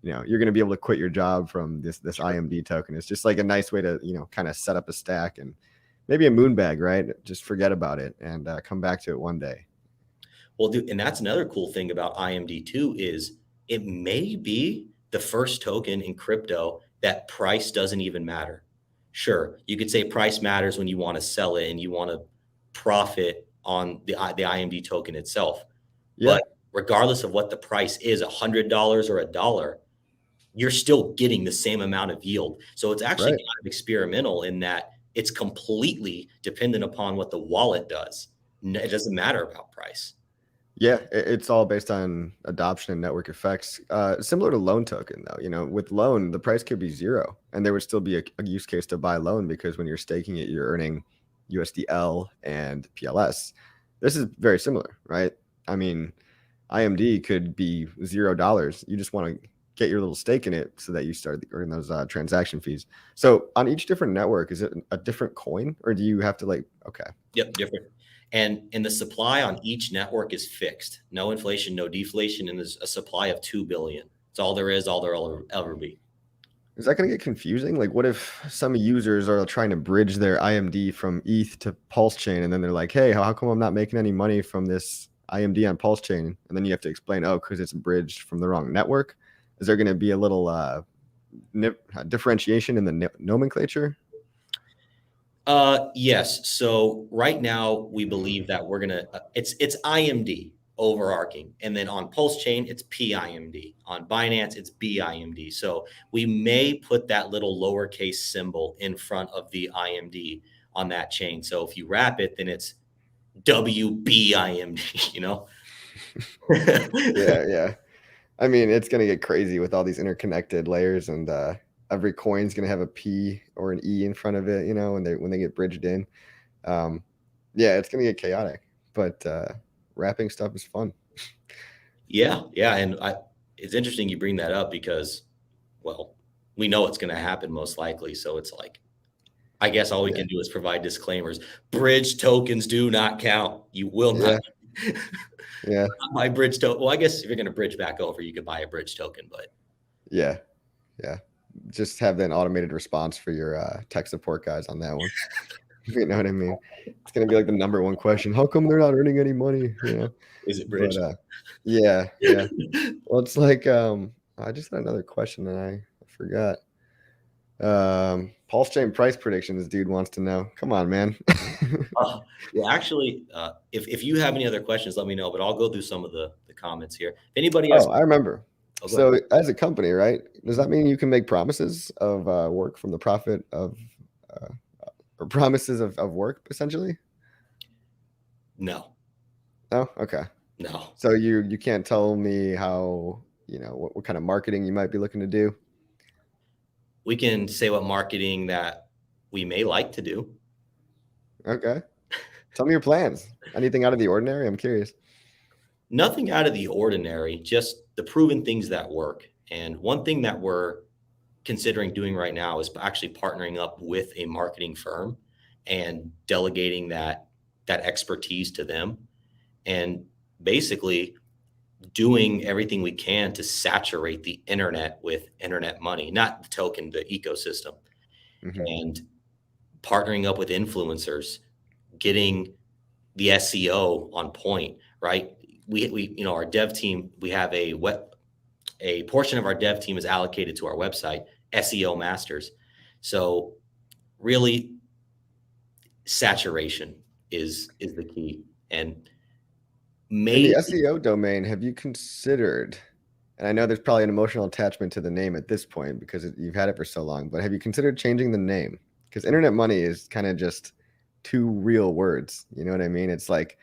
you're going to be able to quit your job from this IMD token. It's just like a nice way to, kind of set up a stack and maybe a moon bag, right? Just forget about it and come back to it one day. Well, dude, and that's another cool thing about IMD too, is it may be the first token in crypto that price doesn't even matter. Sure, you could say price matters when you want to sell it and you want to profit on the IMD token itself. Yeah. But regardless of what the price is, $100 or $1, you're still getting the same amount of yield. So it's actually kind of experimental in that it's completely dependent upon what the wallet does. It doesn't matter about price. Yeah, it's all based on adoption and network effects. Similar to loan token, though. With loan, the price could be zero, and there would still be a use case to buy loan because when you're staking it, you're earning USDL and PLS. This is very similar, right? I mean, IMD could be $0. You just want to get your little stake in it so that you start earning those transaction fees. So on each different network, is it a different coin, or do you have to okay? Yep, different. And the supply on each network is fixed. No inflation, no deflation, and there's a supply of 2 billion. It's all there is, all there'll ever be. Is that going to get confusing? Like, what if some users are trying to bridge their IMD from ETH to PulseChain, and then they're like, hey, how come I'm not making any money from this IMD on PulseChain? And then you have to explain, because it's bridged from the wrong network. Is there going to be a little differentiation in the nomenclature? Yes. So right now we believe that we're gonna it's IMD overarching, and then on PulseChain it's PIMD. On Binance it's BIMD. So we may put that little lowercase symbol in front of the IMD on that chain. So if you wrap it, then it's WBIMD. Yeah. I mean, it's gonna get crazy with all these interconnected layers and every coin's going to have a P or an E in front of it, when they get bridged in. Yeah, it's going to get chaotic, but wrapping stuff is fun. Yeah. And it's interesting you bring that up because, well, we know it's going to happen most likely. So it's like, I guess all we can do is provide disclaimers. Bridge tokens do not count. You will not. Yeah. Buy bridge token. Well, I guess if you're going to bridge back over, you could buy a bridge token, but. Yeah. Just have an automated response for your tech support guys on that one. You know what I mean? It's going to be like the number one question. How come they're not earning any money? Is it bridge? But, yeah. Well, it's like, I just had another question and I forgot. PulseChain price prediction, this dude wants to know. Come on, man. Well, actually, if you have any other questions, let me know, but I'll go through some of the comments here. If anybody else. I remember. So as a company, right, does that mean you can make promises of work from the profit of or promises of work essentially? No. Oh, okay. No. So you can't tell me how, what kind of marketing you might be looking to do? We can say what marketing that we may like to do. Okay. Tell me your plans. Anything out of the ordinary? I'm curious. Nothing out of the ordinary, just the proven things that work. And one thing that we're considering doing right now is actually partnering up with a marketing firm and delegating that expertise to them and basically doing everything we can to saturate the internet with internet money, not the token, the ecosystem. Mm-hmm. And partnering up with influencers, getting the SEO on point, right? We our dev team, we have a portion of our dev team is allocated to our website, SEO masters. So really saturation is the key. And In maybe the SEO domain, have you considered, and I know there's probably an emotional attachment to the name at this point because you've had it for so long, but have you considered changing the name? Because Internet Money is kind of just two real words. You know what I mean? It's like,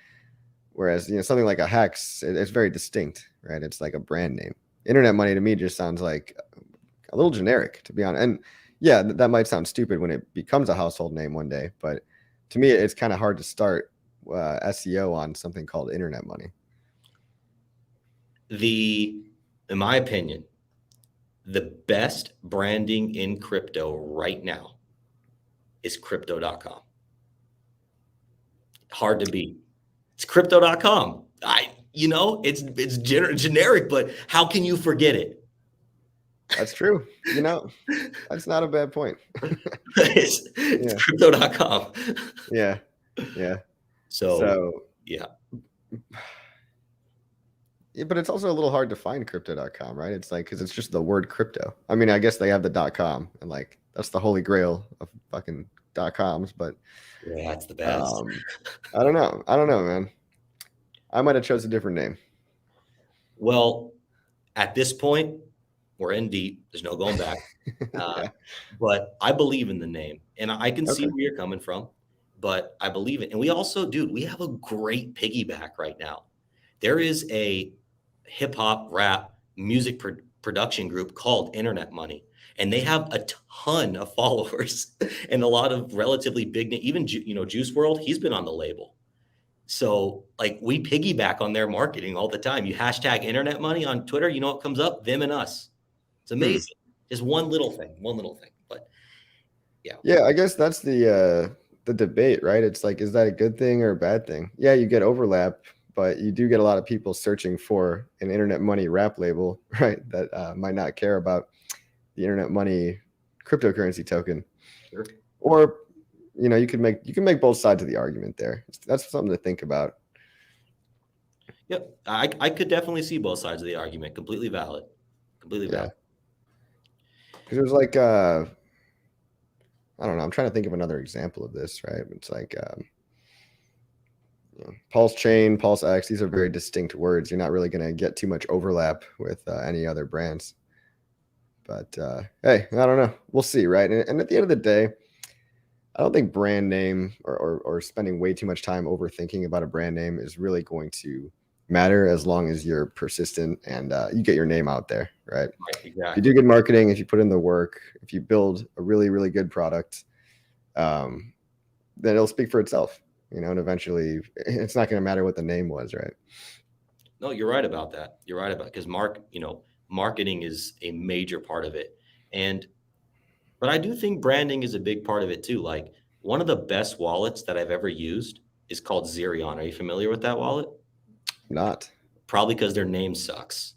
whereas, something like a hex, it's very distinct, right? It's like a brand name. Internet Money to me just sounds like a little generic, to be honest. And yeah, that might sound stupid when it becomes a household name one day, but to me, it's kind of hard to start SEO on something called Internet Money. in my opinion, the best branding in crypto right now is crypto.com. Hard to beat. It's crypto.com. It's generic, but how can you forget it? That's true. That's not a bad point. It's crypto.com. Yeah. So yeah. Yeah, but it's also a little hard to find crypto.com, right? It's like, because it's just the word crypto. I mean, I guess they have the .com, and like that's the holy grail of fucking .coms, but yeah, it's the best. I don't know, man. I might have chose a different name. Well, at this point, we're in deep. There's no going back. But I believe in the name, and I can see where you're coming from, but I believe it. And we also, dude, we have a great piggyback right now. There is a hip hop rap music production group called Internet Money, and they have a ton of followers and a lot of relatively big, even, Juice WRLD, he's been on the label. So like we piggyback on their marketing all the time. You hashtag Internet Money on Twitter, you know what comes up? Them and us. It's amazing. Just one little thing, but yeah. Yeah, I guess that's the debate, right? It's like, is that a good thing or a bad thing? Yeah, you get overlap, but you do get a lot of people searching for an Internet Money rap label, right? That might not care about the Internet Money cryptocurrency token. Sure. Or, you can make both sides of the argument there. That's something to think about. Yep, I could definitely see both sides of the argument. Completely valid. Valid. Because it was like, I don't know. I'm trying to think of another example of this, right? It's like PulseChain, PulseX. These are very distinct words. You're not really going to get too much overlap with any other brands. But hey, I don't know. We'll see, right? And at the end of the day, I don't think brand name or spending way too much time overthinking about a brand name is really going to matter as long as you're persistent and you get your name out there, right? Exactly. If you do good marketing, if you put in the work, if you build a really, really good product, then it'll speak for itself, and eventually it's not going to matter what the name was, right? No, you're right about that. You're right about it, because marketing is a major part of it. But I do think branding is a big part of it too. Like one of the best wallets that I've ever used is called Zerion. Are you familiar with that wallet? Not. Probably because their name sucks.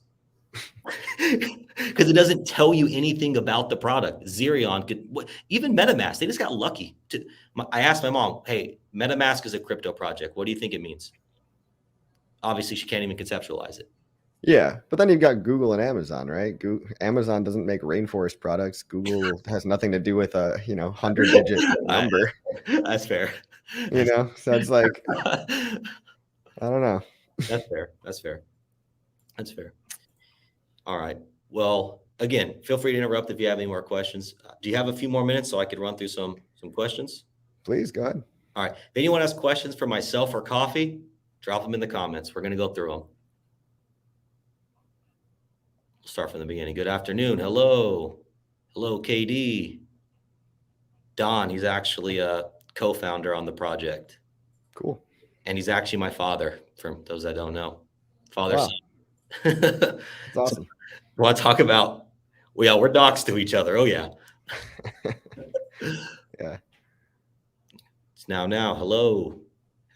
Because it doesn't tell you anything about the product. Zerion even MetaMask, they just got lucky. I asked my mom, hey, MetaMask is a crypto project. What do you think it means? Obviously, she can't even conceptualize it. Yeah, but then you've got Google and Amazon, right? Amazon doesn't make rainforest products. Google has nothing to do with a 100-digit number. That's fair. So it's like, I don't know. That's fair. All right. Well, again, feel free to interrupt if you have any more questions. Do you have a few more minutes so I could run through some questions? Please, go ahead. All right. If anyone has questions for myself or Coffee, drop them in the comments. We're going to go through them. We'll start from the beginning. Good afternoon. Hello, KD. Don, he's actually a co-founder on the project. Cool. And he's actually my father, for those that don't know. Father, wow. Son. That's awesome. We want to talk about, we're docs to each other. Oh, yeah. Yeah. It's now. Hello,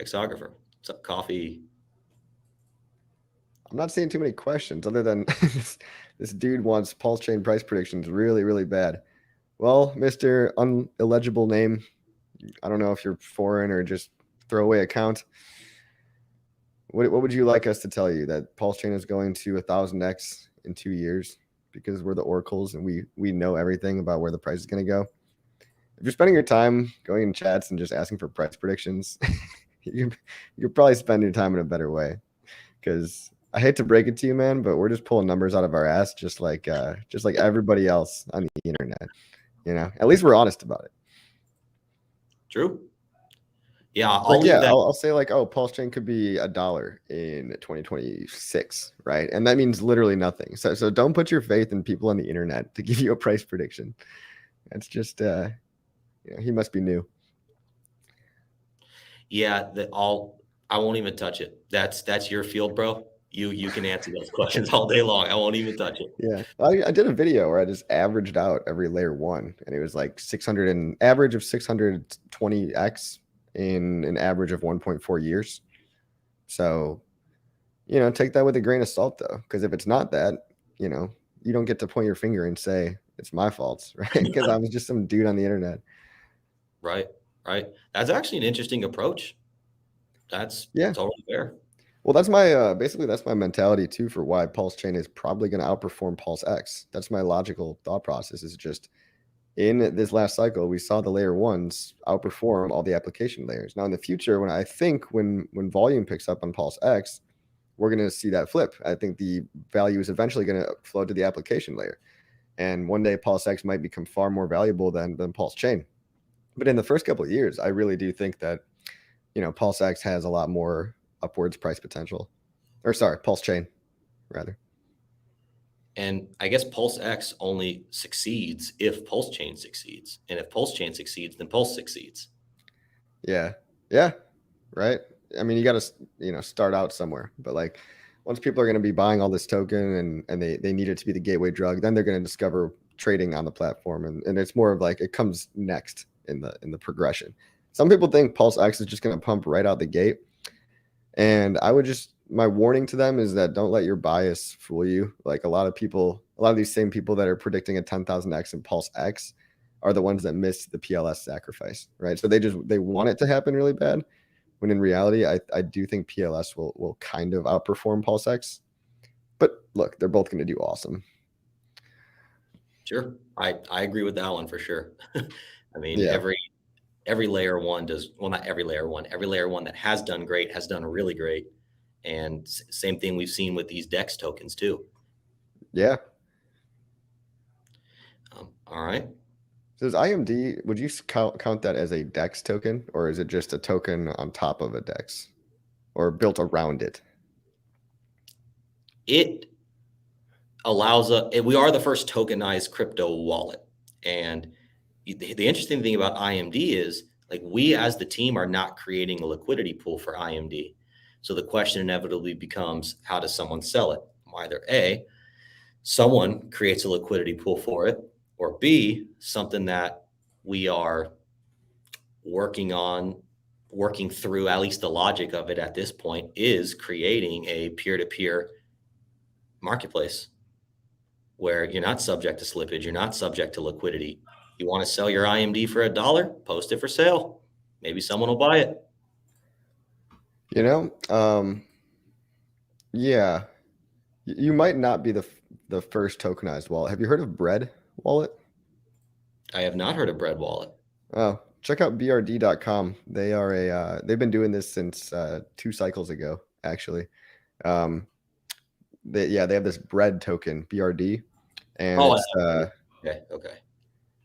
Hexographer. What's up, Coffee? I'm not seeing too many questions other than this dude wants PulseChain price predictions really, really bad. Well, Mr. Unillegible name, I don't know if you're foreign or just throwaway account. What would you like us to tell you? That PulseChain is going to 1,000x in 2 years because we're the oracles and we know everything about where the price is going to go? if you're spending your time going in chats and just asking for price predictions, you could probably spend your time in a better way. Because I hate to break it to you, man, but we're just pulling numbers out of our ass, just like everybody else on the internet. At least we're honest about it. True. Yeah, I'll Like, leave yeah, that. I'll say like, oh, PulseChain could be $1 in 2026, right? And that means literally nothing. So don't put your faith in people on the internet to give you a price prediction. That's just, he must be new. Yeah, I won't even touch it. That's your field, bro. You can answer those questions all day long. I won't even touch it. Yeah, I did a video where I just averaged out every layer one, and it was like 600 and average of 620x in an average of 1.4 years. So, take that with a grain of salt, though, because if it's not that, you don't get to point your finger and say it's my fault, right? Because I was just some dude on the internet. Right. That's actually an interesting approach. That's totally fair. Well, that's my basically that's my mentality too for why PulseChain is probably going to outperform PulseX. That's my logical thought process. Is just in this last cycle, we saw the layer ones outperform all the application layers. Now in the future, when volume picks up on PulseX, we're going to see that flip. I think the value is eventually going to flow to the application layer, and one day PulseX might become far more valuable than PulseChain. But in the first couple of years, I really do think that PulseX has a lot more upwards price potential, or sorry, PulseChain rather. And I guess PulseX only succeeds if PulseChain succeeds, and if PulseChain succeeds, then Pulse succeeds. Yeah, right. I mean, you got to start out somewhere, but like once people are going to be buying all this token and they need it to be the gateway drug, then they're going to discover trading on the platform, and it's more of like it comes next in the progression. Some people think PulseX is just going to pump right out the gate. And my warning to them is that don't let your bias fool you. Like a lot of these same people that are predicting a 10,000x in PulseX are the ones that missed the PLS sacrifice, right? So they want it to happen really bad, when in reality, I do think PLS will kind of outperform PulseX. But look, they're both going to do awesome. Sure, I agree with that one for sure. I mean, Yeah. every layer one does well. Not every layer one. Every layer one that has done great has done really great. And same thing we've seen with these DEX tokens too. Yeah. All right. So is IMD, would you count that as a DEX token, or is it just a token on top of a DEX or built around it? It allows we are the first tokenized crypto wallet. And the interesting thing about IMD is like we as the team are not creating a liquidity pool for IMD. So the question inevitably becomes, how does someone sell it? Either A, someone creates a liquidity pool for it, or B, something that we are working through, at least the logic of it at this point, is creating a peer-to-peer marketplace where you're not subject to slippage, you're not subject to liquidity. You want to sell your IMD for $1, post it for sale. Maybe someone will buy it. Yeah, you might not be the first tokenized wallet. Have you heard of Bread Wallet? I have not heard of Bread Wallet. Oh, check out brd.com. They are they've been doing this since 2 cycles ago, actually. They have this Bread token, BRD, and okay.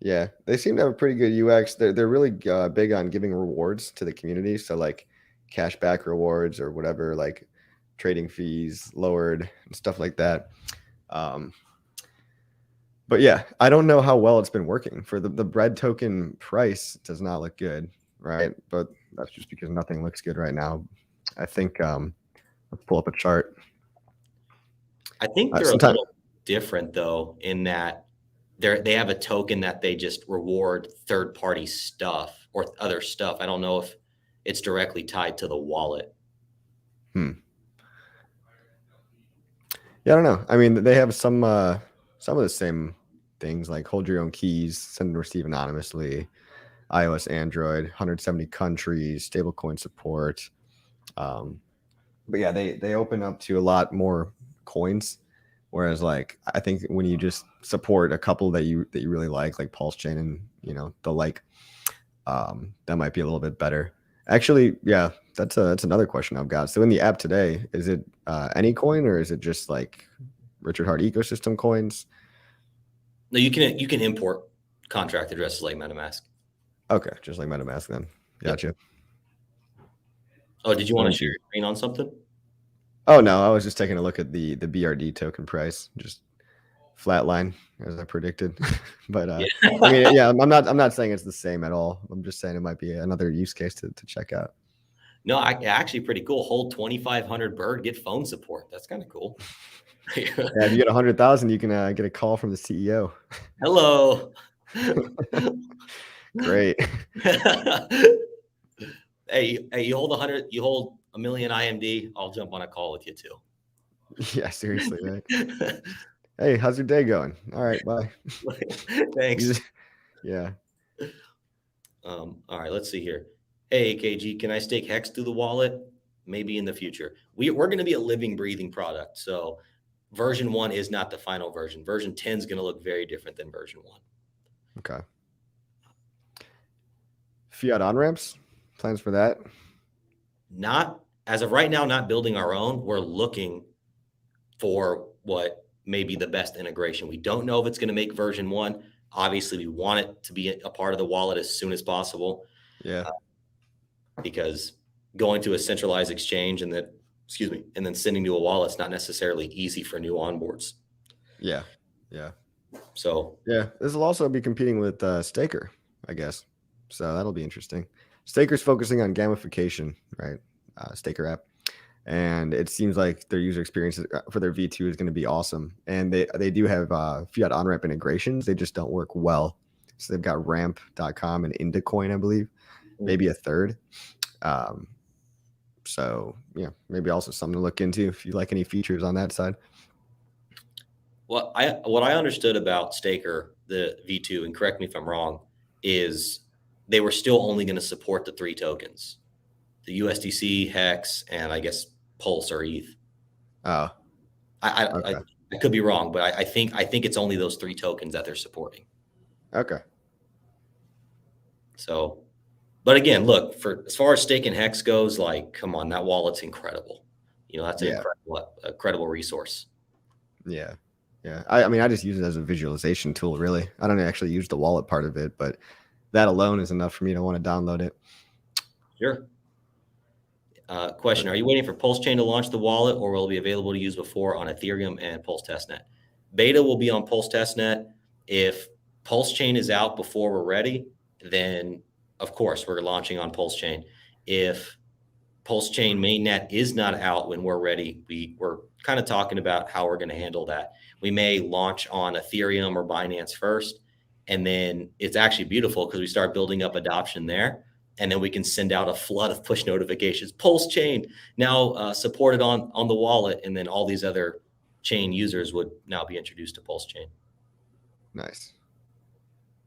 Yeah, they seem to have a pretty good UX. They're really big on giving rewards to the community, so like cashback rewards or whatever, like trading fees lowered and stuff like that. But yeah, I don't know how well it's been working. For the Bread token price does not look good, right? But that's just because nothing looks good right now. I think let's pull up a chart. I think they're a little different though, in that they have a token that they just reward third-party stuff or other stuff. I don't know if it's directly tied to the wallet. Yeah, I don't know. I mean, they have some of the same things, like hold your own keys, send and receive anonymously, iOS, Android, 170 countries, stablecoin support. But yeah, they open up to a lot more coins Whereas like I think when you just support a couple that you really like PulseChain and the like, that might be a little bit better. Actually, yeah, that's another question I've got. So in the app today, is it any coin or is it just like Richard Hart ecosystem coins? No, you can import contract addresses like MetaMask. Okay, just like MetaMask then. Gotcha. Yep. Oh, did you want to share your screen on something? Oh no, I was just taking a look at the BRD token price, just flatline as I predicted. But Yeah. I mean, yeah, I'm not saying it's the same at all. I'm just saying it might be another use case to check out. No, actually pretty cool. Hold 2,500 bird, get phone support. That's kind of cool. Yeah, if you get 100,000, you can get a call from the CEO. Hello. Great. Hey, you hold 100, you hold a million IMD. I'll jump on a call with you too. Yeah, seriously, right? Hey, how's your day going? All right, bye. Thanks. Yeah. All right, let's see here. Hey, KG, can I stake Hex through the wallet? Maybe in the future. We're going to be a living, breathing product. So version 1 is not the final version. Version 10 is going to look very different than version 1. Okay. Fiat on-ramps? Plans for that? Not as of right now, not building our own. We're looking for what may be the best integration. We don't know if it's going to make version 1. Obviously, we want it to be a part of the wallet as soon as possible. Yeah. Because going to a centralized exchange and then sending to a wallet is not necessarily easy for new onboards. Yeah. Yeah. So yeah, this will also be competing with Staker, I guess. So that'll be interesting. Staker's focusing on gamification, right? Staker app. And it seems like their user experience for their V2 is going to be awesome. And they do have fiat on-ramp integrations. They just don't work well. So they've got ramp.com and Indacoin, I believe, maybe a third. So yeah, maybe also something to look into if you like any features on that side. Well, what I understood about Staker, the V2, and correct me if I'm wrong, is they were still only going to support the 3 tokens, the USDC, Hex, and I guess Pulse or ETH. Oh, I could be wrong, but I think it's only those 3 tokens that they're supporting. Okay. So, but again, look, for as far as staking Hex goes, like, come on, that wallet's incredible. That's an incredible resource. Yeah. Yeah. I mean, I just use it as a visualization tool, really. I don't actually use the wallet part of it, but that alone is enough for me to want to download it. Sure. Question, are you waiting for PulseChain to launch the wallet, or will it be available to use before on Ethereum and Pulse Testnet? Beta will be on Pulse Testnet. If PulseChain is out before we're ready, then of course we're launching on PulseChain. If PulseChain mainnet is not out when we're ready, we're kind of talking about how we're going to handle that. We may launch on Ethereum or Binance first, and then it's actually beautiful because we start building up adoption there. And then we can send out a flood of push notifications. PulseChain now supported on the wallet, and then all these other chain users would now be introduced to PulseChain. Nice.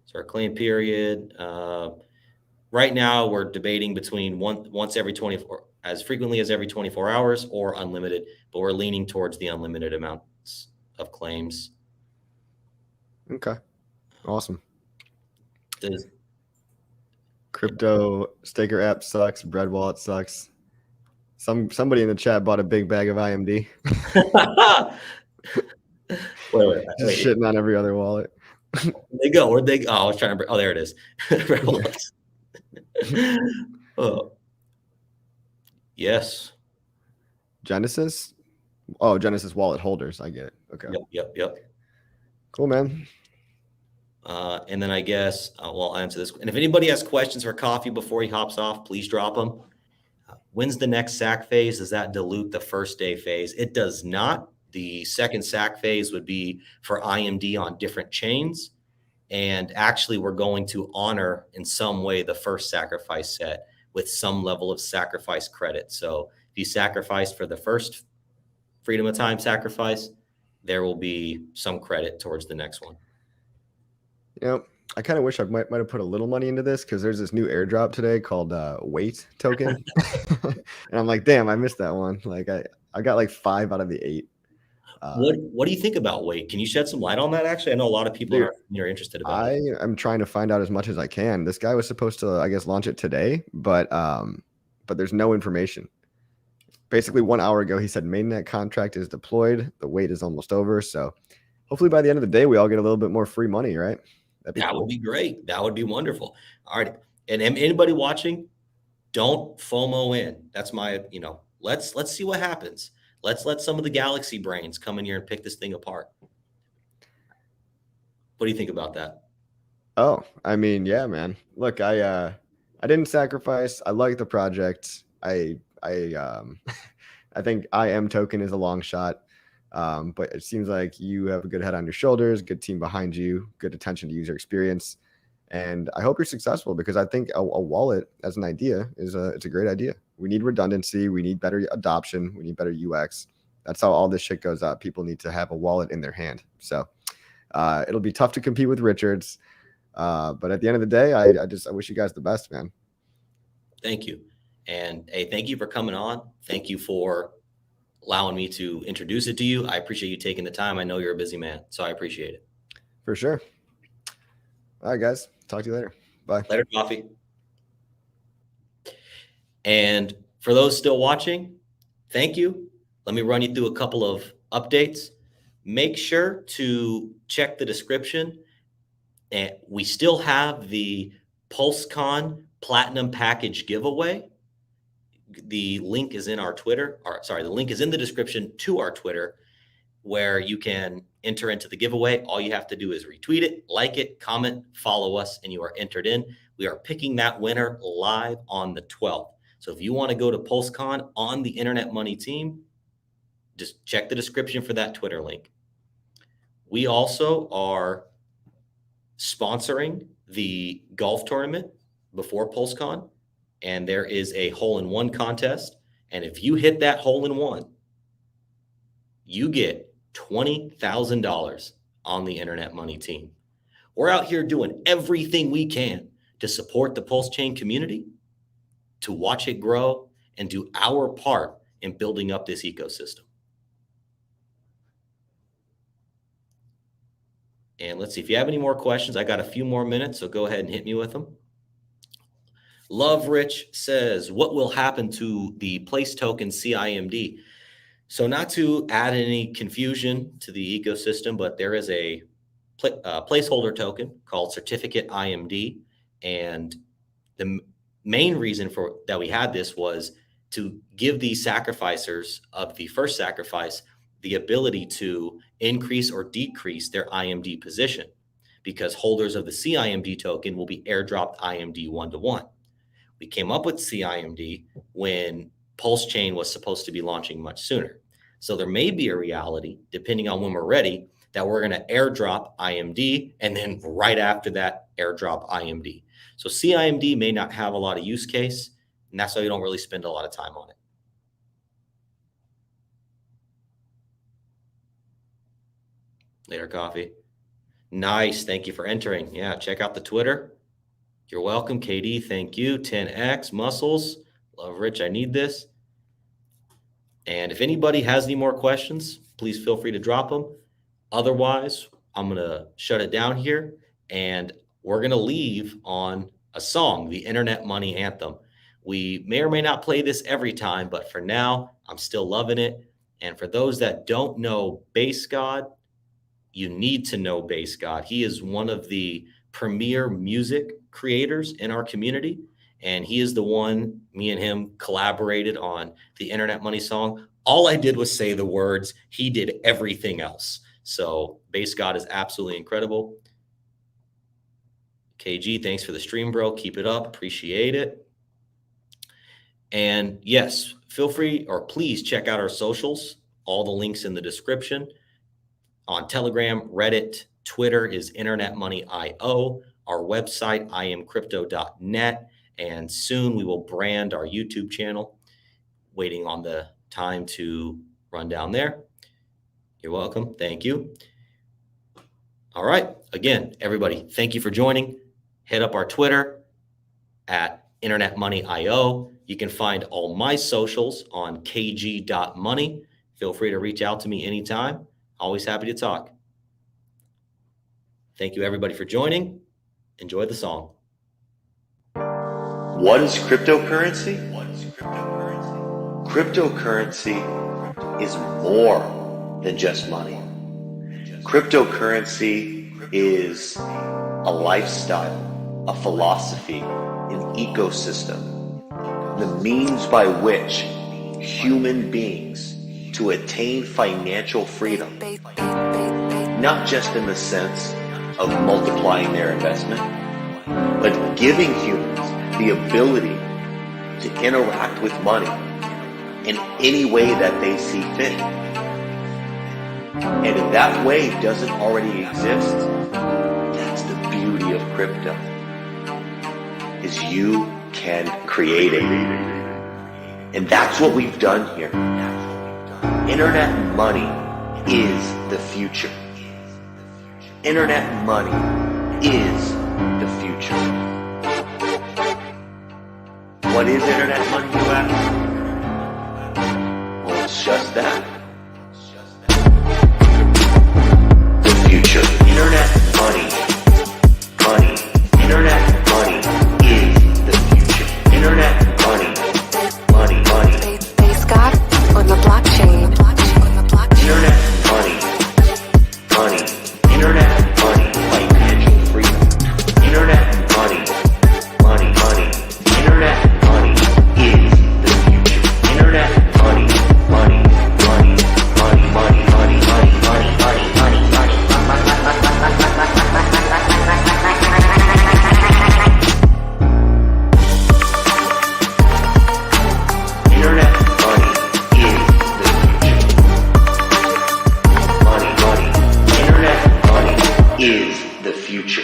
So our claim period, right now we're debating between once every 24, as frequently as every 24 hours, or unlimited, but we're leaning towards the unlimited amounts of claims. Okay. Awesome. Does Crypto Staker app sucks. Bread wallet sucks. Somebody in the chat bought a big bag of IMD. wait. Just shitting on every other wallet. Where'd they go? Oh, I was trying to. Oh, there it is. Oh, yes. Genesis. Oh, Genesis wallet holders. I get it. Okay. Yep. Cool, man. And then I guess I'll answer this. And if anybody has questions for Coffee before he hops off, please drop them. When's the next SAC phase? Does that dilute the first day phase? It does not. The second SAC phase would be for IMD on different chains. And actually, we're going to honor in some way the first sacrifice set with some level of sacrifice credit. So if you sacrificed for the first Freedom of Time sacrifice, there will be some credit towards the next one. I kind of wish I might have put a little money into this because there's this new airdrop today called Wait token. And I'm like, damn, I missed that one. Like I got like 5 out of the 8. What do you think about weight? Can you shed some light on that? Actually, I know a lot of people Dude, are interested about I it. am trying to find out as much as I can. This guy was supposed to, I guess, launch it today, but there's no information. Basically, 1 hour ago, he said mainnet contract is deployed. The wait is almost over. So hopefully by the end of the day, we all get a little bit more free money, right? That'd be That cool. would be great. That would be wonderful. All right. And anybody watching, don't FOMO in. That's my, let's see what happens. Let's let some of the galaxy brains come in here and pick this thing apart. What do you think about that? Oh, I mean, yeah, man. Look, I didn't sacrifice. I like the project. I I think I am token is a long shot. But it seems like you have a good head on your shoulders, good team behind you, good attention to user experience. And I hope you're successful, because I think a wallet as an idea it's a great idea. We need redundancy. We need better adoption. We need better UX. That's how all this shit goes up. People need to have a wallet in their hand. So it'll be tough to compete with Richards. But at the end of the day, I wish you guys the best, man. Thank you. And hey, thank you for coming on. Thank you for allowing me to introduce it to you. I appreciate you taking the time. I know you're a busy man, so I appreciate it. For sure. All right, guys. Talk to you later. Bye. Later, coffee. And for those still watching, thank you. Let me run you through a couple of updates. Make sure to check the description. And we still have the PulseCon Platinum Package giveaway. The link is in our Twitter. The link is in the description to our Twitter, where you can enter into the giveaway. All you have to do is retweet it, like it, comment, follow us, and you are entered in. We are picking that winner live on the 12th. So if you want to go to PulseCon on the Internet Money team, just check the description for that Twitter link. We also are sponsoring the golf tournament before PulseCon, and there is a hole-in-one contest. And if you hit that hole-in-one, you get $20,000 on the Internet Money team. We're out here doing everything we can to support the PulseChain community, to watch it grow, and do our part in building up this ecosystem. And let's see, if you have any more questions, I got a few more minutes, so go ahead and hit me with them. Love Rich says, what will happen to the place token CIMD? So not to add any confusion to the ecosystem, but there is a placeholder token called Certificate IMD. And the main reason for that we had this was to give the sacrificers of the first sacrifice the ability to increase or decrease their IMD position, because holders of the CIMD token will be airdropped IMD 1-to-1. We came up with CIMD when PulseChain was supposed to be launching much sooner. So there may be a reality, depending on when we're ready, that we're going to airdrop IMD and then right after that airdrop IMD. So CIMD may not have a lot of use case, and that's why we don't really spend a lot of time on it. Later, coffee. Nice. Thank you for entering. Yeah, check out the Twitter. You're welcome, KD. Thank you. 10X Muscles. Love Rich. I need this. And if anybody has any more questions, please feel free to drop them. Otherwise, I'm going to shut it down here, and we're going to leave on a song, the Internet Money Anthem. We may or may not play this every time, but for now, I'm still loving it. And for those that don't know Bass God, you need to know Bass God. He is one of the premier music creators in our community, and he is the one, me and him collaborated on the Internet Money song. All I did was say the words. He did everything else. So Bass God is absolutely incredible. KG, thanks for the stream, bro. Keep it up. Appreciate it. And yes, feel free, or please check out our socials. All the links in the description. On Telegram, Reddit, Twitter is Internet Money IO. Our website, iamcrypto.net. And soon we will brand our YouTube channel. Waiting on the time to run down there. You're welcome. Thank you. All right. Again, everybody, thank you for joining. Hit up our Twitter at Internet Money IO. You can find all my socials on kg.money. Feel free to reach out to me anytime. Always happy to talk. Thank you, everybody, for joining. Enjoy the song. What is cryptocurrency? Cryptocurrency is more than just money. Cryptocurrency is a lifestyle, a philosophy, an ecosystem, the means by which human beings to attain financial freedom, not just in the sense of multiplying their investment, but giving humans the ability to interact with money in any way that they see fit. And if that way doesn't already exist, that's the beauty of crypto, is you can create it. And that's what we've done here. Internet money is the future. Internet money is the future. What is internet money, you ask? Well, it's just that. The future. Internet money. Internet money is the future. Internet money. Base God on the blockchain. Internet money. Internet money. Financial freedom. Internet money. Internet money is the future. Internet money. Is the future.